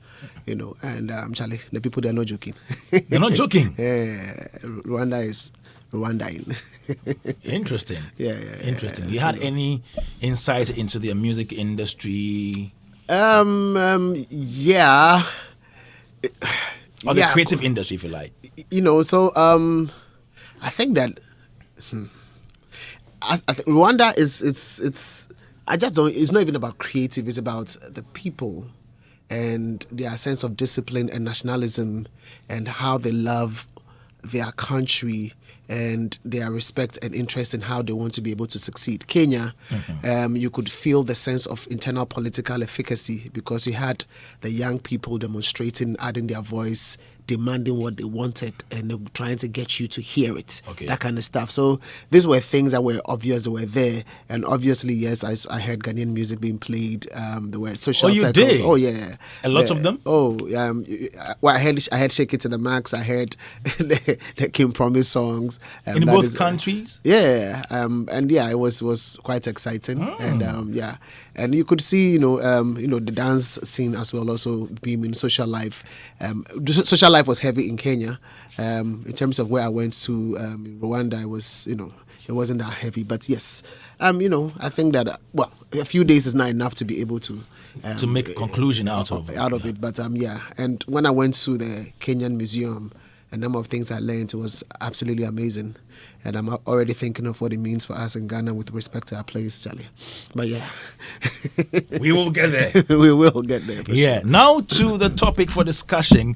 And Charlie, the people, they're not joking. They're not joking? Rwanda is Rwandaing. Interesting. Yeah. Interesting. You had any insight into the music industry? Yeah. Or the creative industry, if you like. I think that I think Rwanda it's I just don't. It's not even about creative. It's about the people and their sense of discipline and nationalism and how they love their country and their respect and interest in how they want to be able to succeed. Kenya, you could feel the sense of internal political efficacy because you had the young people demonstrating, adding their voice, demanding what they wanted, and trying to get you to hear it. That kind of stuff. So these were things that were obvious, that were there. And obviously, yes, I heard Ghanaian music being played. There were social circles. Did? Oh, yeah. A lot of them? I heard Shake It to the Max. I heard the King Promise songs. In both countries? Yeah. It was quite exciting. And you could see, the dance scene as well also beaming social life. Social life was heavy in Kenya. In terms of where I went to Rwanda, it was, it wasn't that heavy. But yes, I think that, a few days is not enough to be able to make a conclusion out of it. But and when I went to the Kenyan Museum, a number of things I learned, it was absolutely amazing. And I'm already thinking of what it means for us in Ghana with respect to our place, Charlie. But yeah. We will get there. We will get there. Sure. Now to the topic for discussion.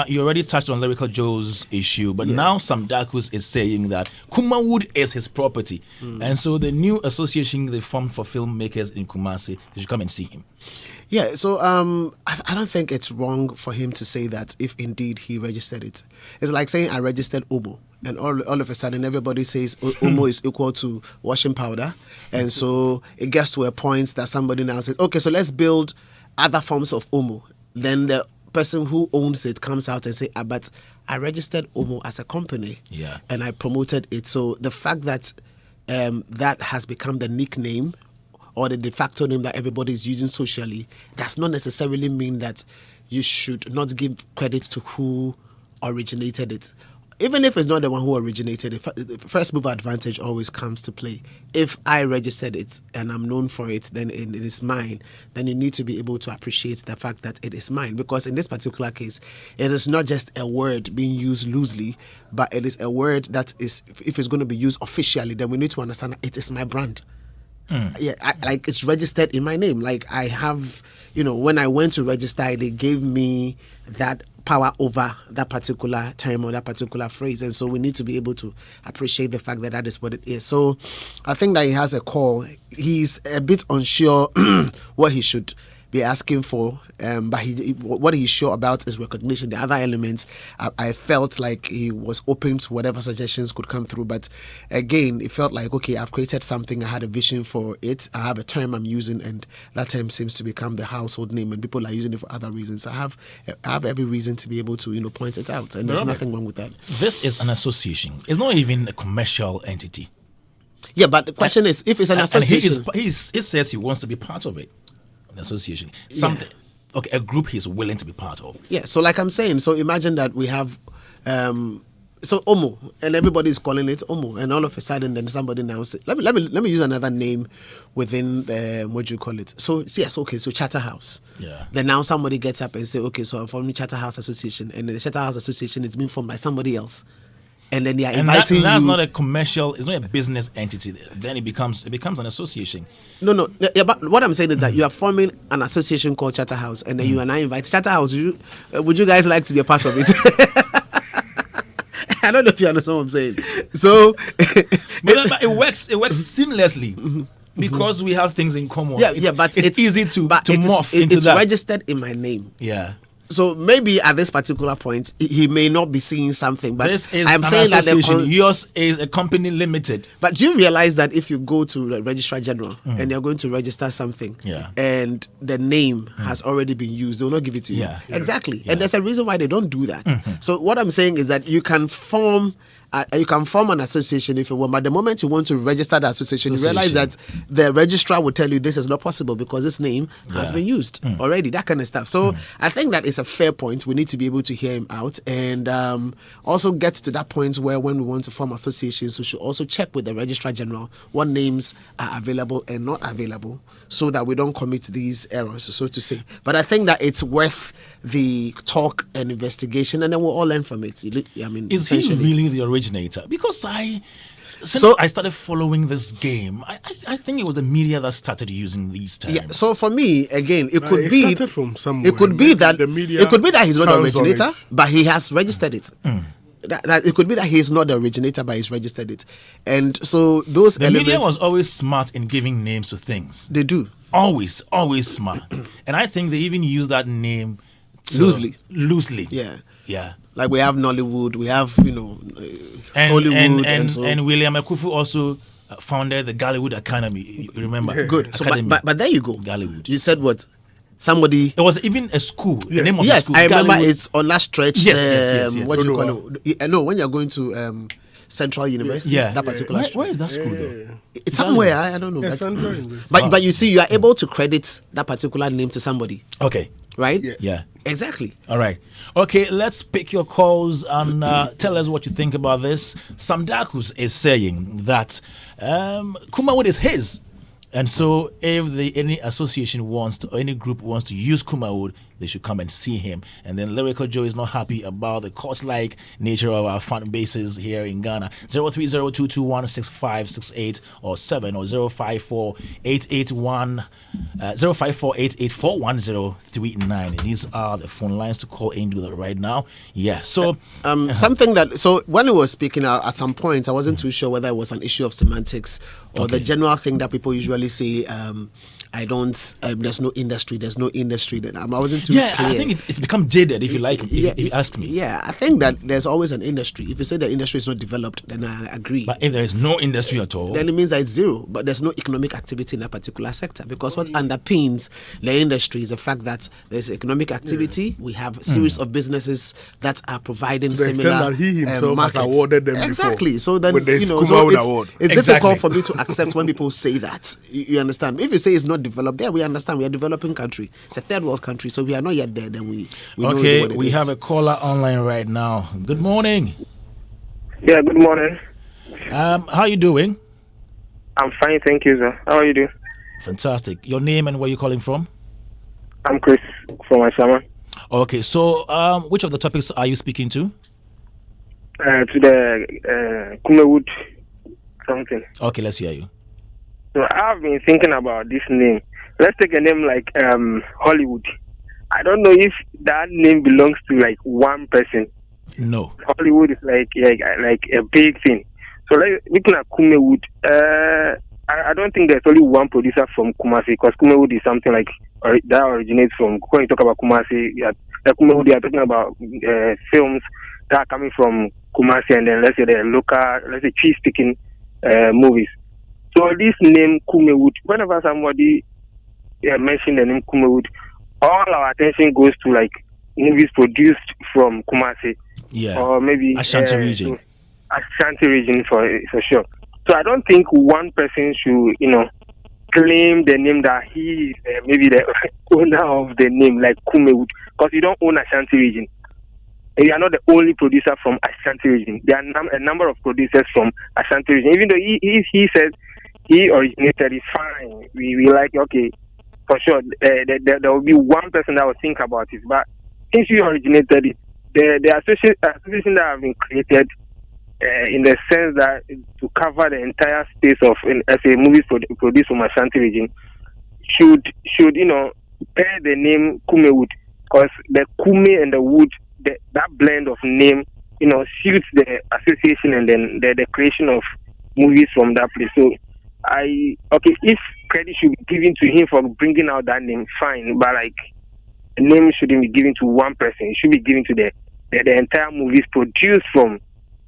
You already touched on Lyrical Joe's issue, but now SamDakus is saying that Kumawood is his property. And so the new association they formed for filmmakers in Kumasi, they should come and see him. Yeah, so I don't think it's wrong for him to say that if indeed he registered it. It's like saying I registered Omo, and all of a sudden everybody says Omo is equal to washing powder. And so it gets to a point that somebody now says, okay, so let's build other forms of Omo. Then the person who owns it comes out and say, but I registered Omo as a company and I promoted it. So the fact that that has become the nickname or the de facto name that everybody is using socially does not necessarily mean that you should not give credit to who originated it. Even if it's not the one who originated it, first mover advantage always comes to play. If I registered it and I'm known for it, then it is mine. Then you need to be able to appreciate the fact that it is mine. Because in this particular case, it is not just a word being used loosely, but it is a word that is, if it's going to be used officially, then we need to understand that it is my brand. It's registered in my name. Like I have, when I went to register, they gave me that power over that particular term or that particular phrase. And so we need to be able to appreciate the fact that that is what it is. So I think that he has a call. He's a bit unsure what he should be asking for, but what he's sure about is recognition. The other elements, I felt like he was open to whatever suggestions could come through. But again, it felt like, okay, I've created something. I had a vision for it. I have a term I'm using, and that term seems to become the household name, and people are using it for other reasons. I have every reason to be able to, point it out, and there's nothing wrong with that. This is an association. It's not even a commercial entity. Yeah, but the question is, if it's an association, and he says he wants to be part of it. Association, something, a group he's willing to be part of. Yeah, so like I'm saying, so imagine that we have, so Omo, and everybody is calling it Omo, and all of a sudden, then somebody now say, let me use another name within what do you call it? So yes, okay, so Charterhouse. Yeah. Then now somebody gets up and say, okay, so I'm forming Charterhouse Association, and the Charterhouse Association is being formed by somebody else. and then they are And inviting that's you. not a commercial. It's not a business entity. Then it becomes an association. No. Yeah, but what I'm saying is that you are forming an association called Charterhouse, and then you are now invited. Charterhouse, would you guys like to be a part of it? I don't know if you understand what I'm saying. So, but it works. It works seamlessly because we have things in common. yeah, but it's easy to morph into it's that. registered in my name. Yeah. So maybe at this particular point, he may not be seeing something, but This is I'm an saying that association. Yours is a company limited. But do you realize that if you go to the Registrar General and you're going to register something, and the name has already been used, they will not give it to you. Yeah. Exactly. And there's a reason why they don't do that. So what I'm saying is that you can form an association if you want, but the moment you want to register the association, you realize that the registrar will tell you this is not possible because this name has been used already, that kind of stuff. So I think that is a fair point. We need to be able to hear him out and also get to that point where when we want to form associations, we should also check with the Registrar General what names are available and not available so that we don't commit these errors, so to say. But I think that it's worth the talk and investigation, and then we'll all learn from it. I mean, Is he essentially. really the originator? Because I started following this game, I think it was the media that started using these terms. Yeah. So for me, again, it could it be started from somewhere. it could be that The media it could be that he's not the counts on originator, it. but he has registered it. That it could be that he's not the originator, but he's registered it. And so those The elements, media was always smart in giving names to things. they do. Always smart. And I think they even use that name loosely. Yeah. Like we have Nollywood, we have And, Hollywood, and William Ekufu also founded the Gallywood Academy. You remember? good. So, Academy. but there you go. Gallywood. You said what? Somebody. It was even a school. The name of the Yes, school. I remember Gallywood. it's on that stretch. Yes. What do you call it? No, when you're going to Central University, that particular stretch. Where is that school though? It's somewhere, I don't know. Yeah, But, Central University. but you see, you are able to credit that particular name to somebody, Okay. right? Yeah. Exactly. All right. Okay, let's pick your calls and tell us what you think about this. SamDakus is saying that Kumawood is his. And so if any association wants to, or any group wants to use Kumawood, they should come and see him. And then Lyrical Joe is not happy about the cost-like nature of our fan bases here in Ghana. 03022216568 or 7 or 0548841 These are the phone lines to call in, do that right now. Yeah. So Something that, so when he was speaking at some point, I wasn't too sure whether it was an issue of semantics or the general thing that people usually say, there's no industry. Then I wasn't too clear. I think it's become jaded, if you like, if you ask me. Yeah, I think that there's always an industry. If you say the industry is not developed, then I agree. But if there is no industry at all, then it means that it's zero, but there's no economic activity in a particular sector, because what underpins the industry is the fact that there's economic activity. We have a series of businesses that are providing To the extent similar that he himself markets. has awarded them exactly. before, So then with the so Kumawood it's, award. it's Exactly. difficult for me to accept when people say that. You understand? If you say it's not developed, we understand. We are a developing country. It's a third world country, so we are not yet there. Then we know okay, what it we is. have a caller online right now. Good morning. Yeah, good morning. How you doing? I'm fine, thank you, sir. How are you doing? Fantastic. Your name and where you calling from? I'm Chris from Ashama. Okay, so which of the topics are you speaking to? To the Kumawood something. Okay, let's hear you. So I've been thinking about this name. Let's take a name like Hollywood. I don't know if that name belongs to like one person. No. Hollywood is like a big thing. So looking at Kumawood, I don't think there's only one producer from Kumasi, because Kumawood is something like that originates from, when you talk about Kumasi, Kumawood, you are talking about films that are coming from Kumasi, and then let's say the local, cheese-sticking movies. So this name Kumawood, whenever somebody mentions the name Kumawood, all our attention goes to like movies produced from Kumasi, or maybe Ashanti region. Ashanti region for sure. So I don't think one person should, claim the name that he is maybe the owner of the name, like Kumawood, because you don't own Ashanti region. And you are not the only producer from Ashanti region. There are a number of producers from Ashanti region. Even though he says he originated, it's fine. We like, okay, for sure, there will be one person that will think about it. But since you originated it, the association that have been created in the sense that to cover the entire space of as a movies produced from Ashanti region should bear the name Kumawood, because the Kume and the wood, that blend of name, suits the association and then the creation of movies from that place. So if credit should be given to him for bringing out that name, fine, but like the name shouldn't be given to one person. It should be given to the entire movies produced from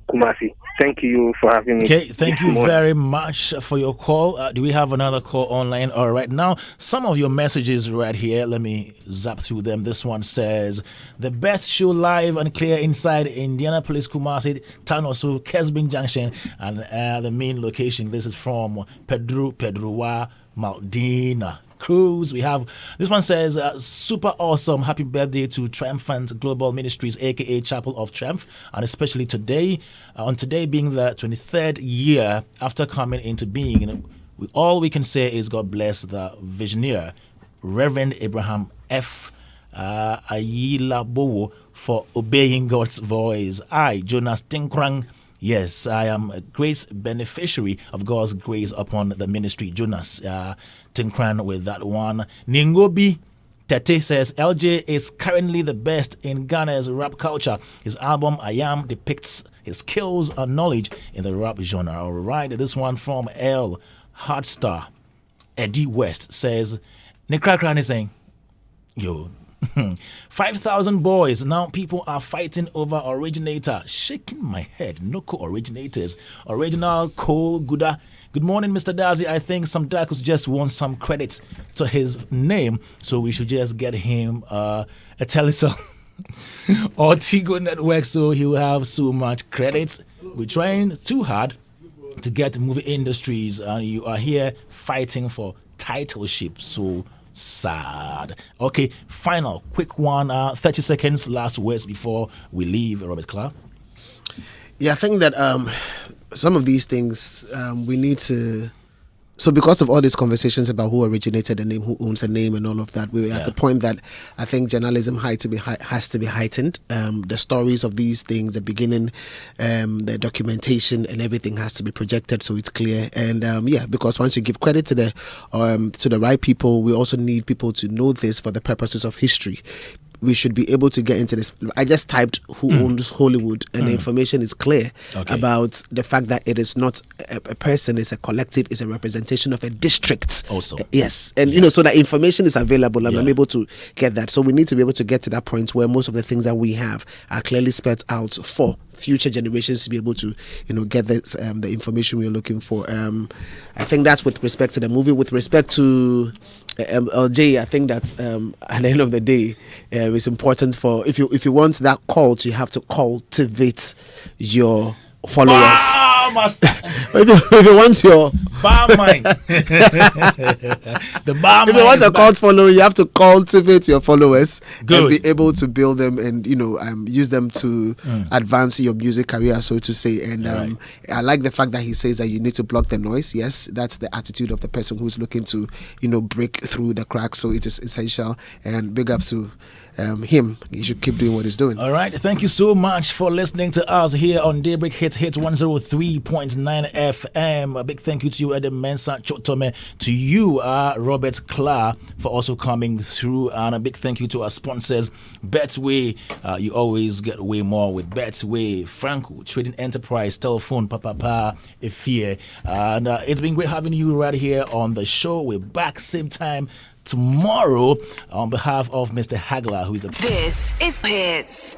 Kumasi. Thank you for having me. Okay, thank you very much for your call. Do we have another call online? All right, now some of your messages right here. Let me zap through them. This one says, the best show live and clear inside Indianapolis, Kumasi, Tanosu, Kesbin Junction, and the main location. This is from Pedroa Maldina Cruz. We have this one says, super awesome, happy birthday to Triumphant Global Ministries, aka Chapel of Triumph, and especially today, on today being the 23rd year after coming into being. All we can say is God bless the visionary Reverend Abraham F. Ayila Bowo for obeying God's voice. I, Jonas Tinkrang, yes, I am a great beneficiary of God's grace upon the ministry. Jonas Tinkran with that one. Ningobi Tete says, LJ is currently the best in Ghana's rap culture. His album, I Am, depicts his skills and knowledge in the rap genre. All right, this one from L. Hardstar. Eddie West says, Nekrakran is saying, yo, 5,000 boys. Now people are fighting over originator. Shaking my head. No co-originators. Original Cole Guda. Good morning, Mr. Dazi. I think SamDakus just wants some credits to his name, so we should just get him a Telecel or Tigo network so he will have so much credits. We're trying too hard to get movie industries, and you are here fighting for titleship. So sad. Okay, final quick one, 30 seconds, last words before we leave. Robert Clark. Yeah, I think that some of these things we need to. So because of all these conversations about who originated the name, who owns the name, and all of that, we're at the point that I think journalism has to be heightened. The stories of these things, the beginning, the documentation, and everything has to be projected so it's clear. And because once you give credit to the right people, we also need people to know this for the purposes of history. We should be able to get into this. I just typed who owns Hollywood, and the information is clear about the fact that it is not a person, it's a collective, it's a representation of a district. Also. Yes. And, so that information is available, and I'm able to get that. So we need to be able to get to that point where most of the things that we have are clearly spelled out for future generations to be able to, get this, the information we're looking for. I think that's with respect to the movie. With respect to LJ, I think that at the end of the day, it's important for if you want that cult, you have to cultivate your followers. If you want your bar mind, the bar if you want a cult follower, you have to cultivate your followers. Good. And be able to build them and use them to advance your music career, so to say. And I like the fact that he says that you need to block the noise. Yes, that's the attitude of the person who's looking to break through the cracks. So it is essential, and big ups to him. He should keep doing what he's doing. All right, thank you so much for listening to us here on Daybreak Hits 103.9 FM. A big thank you to you, Adam Mensah Chotome, to you, Robert Clark, for also coming through, and a big thank you to our sponsors, Betway. You always get way more with Betway, Franco Trading Enterprise, Telephone, Papa, Efie, and it's been great having you right here on the show. We're back same time tomorrow on behalf of Mr. Hagler, who is the. This is Hitz.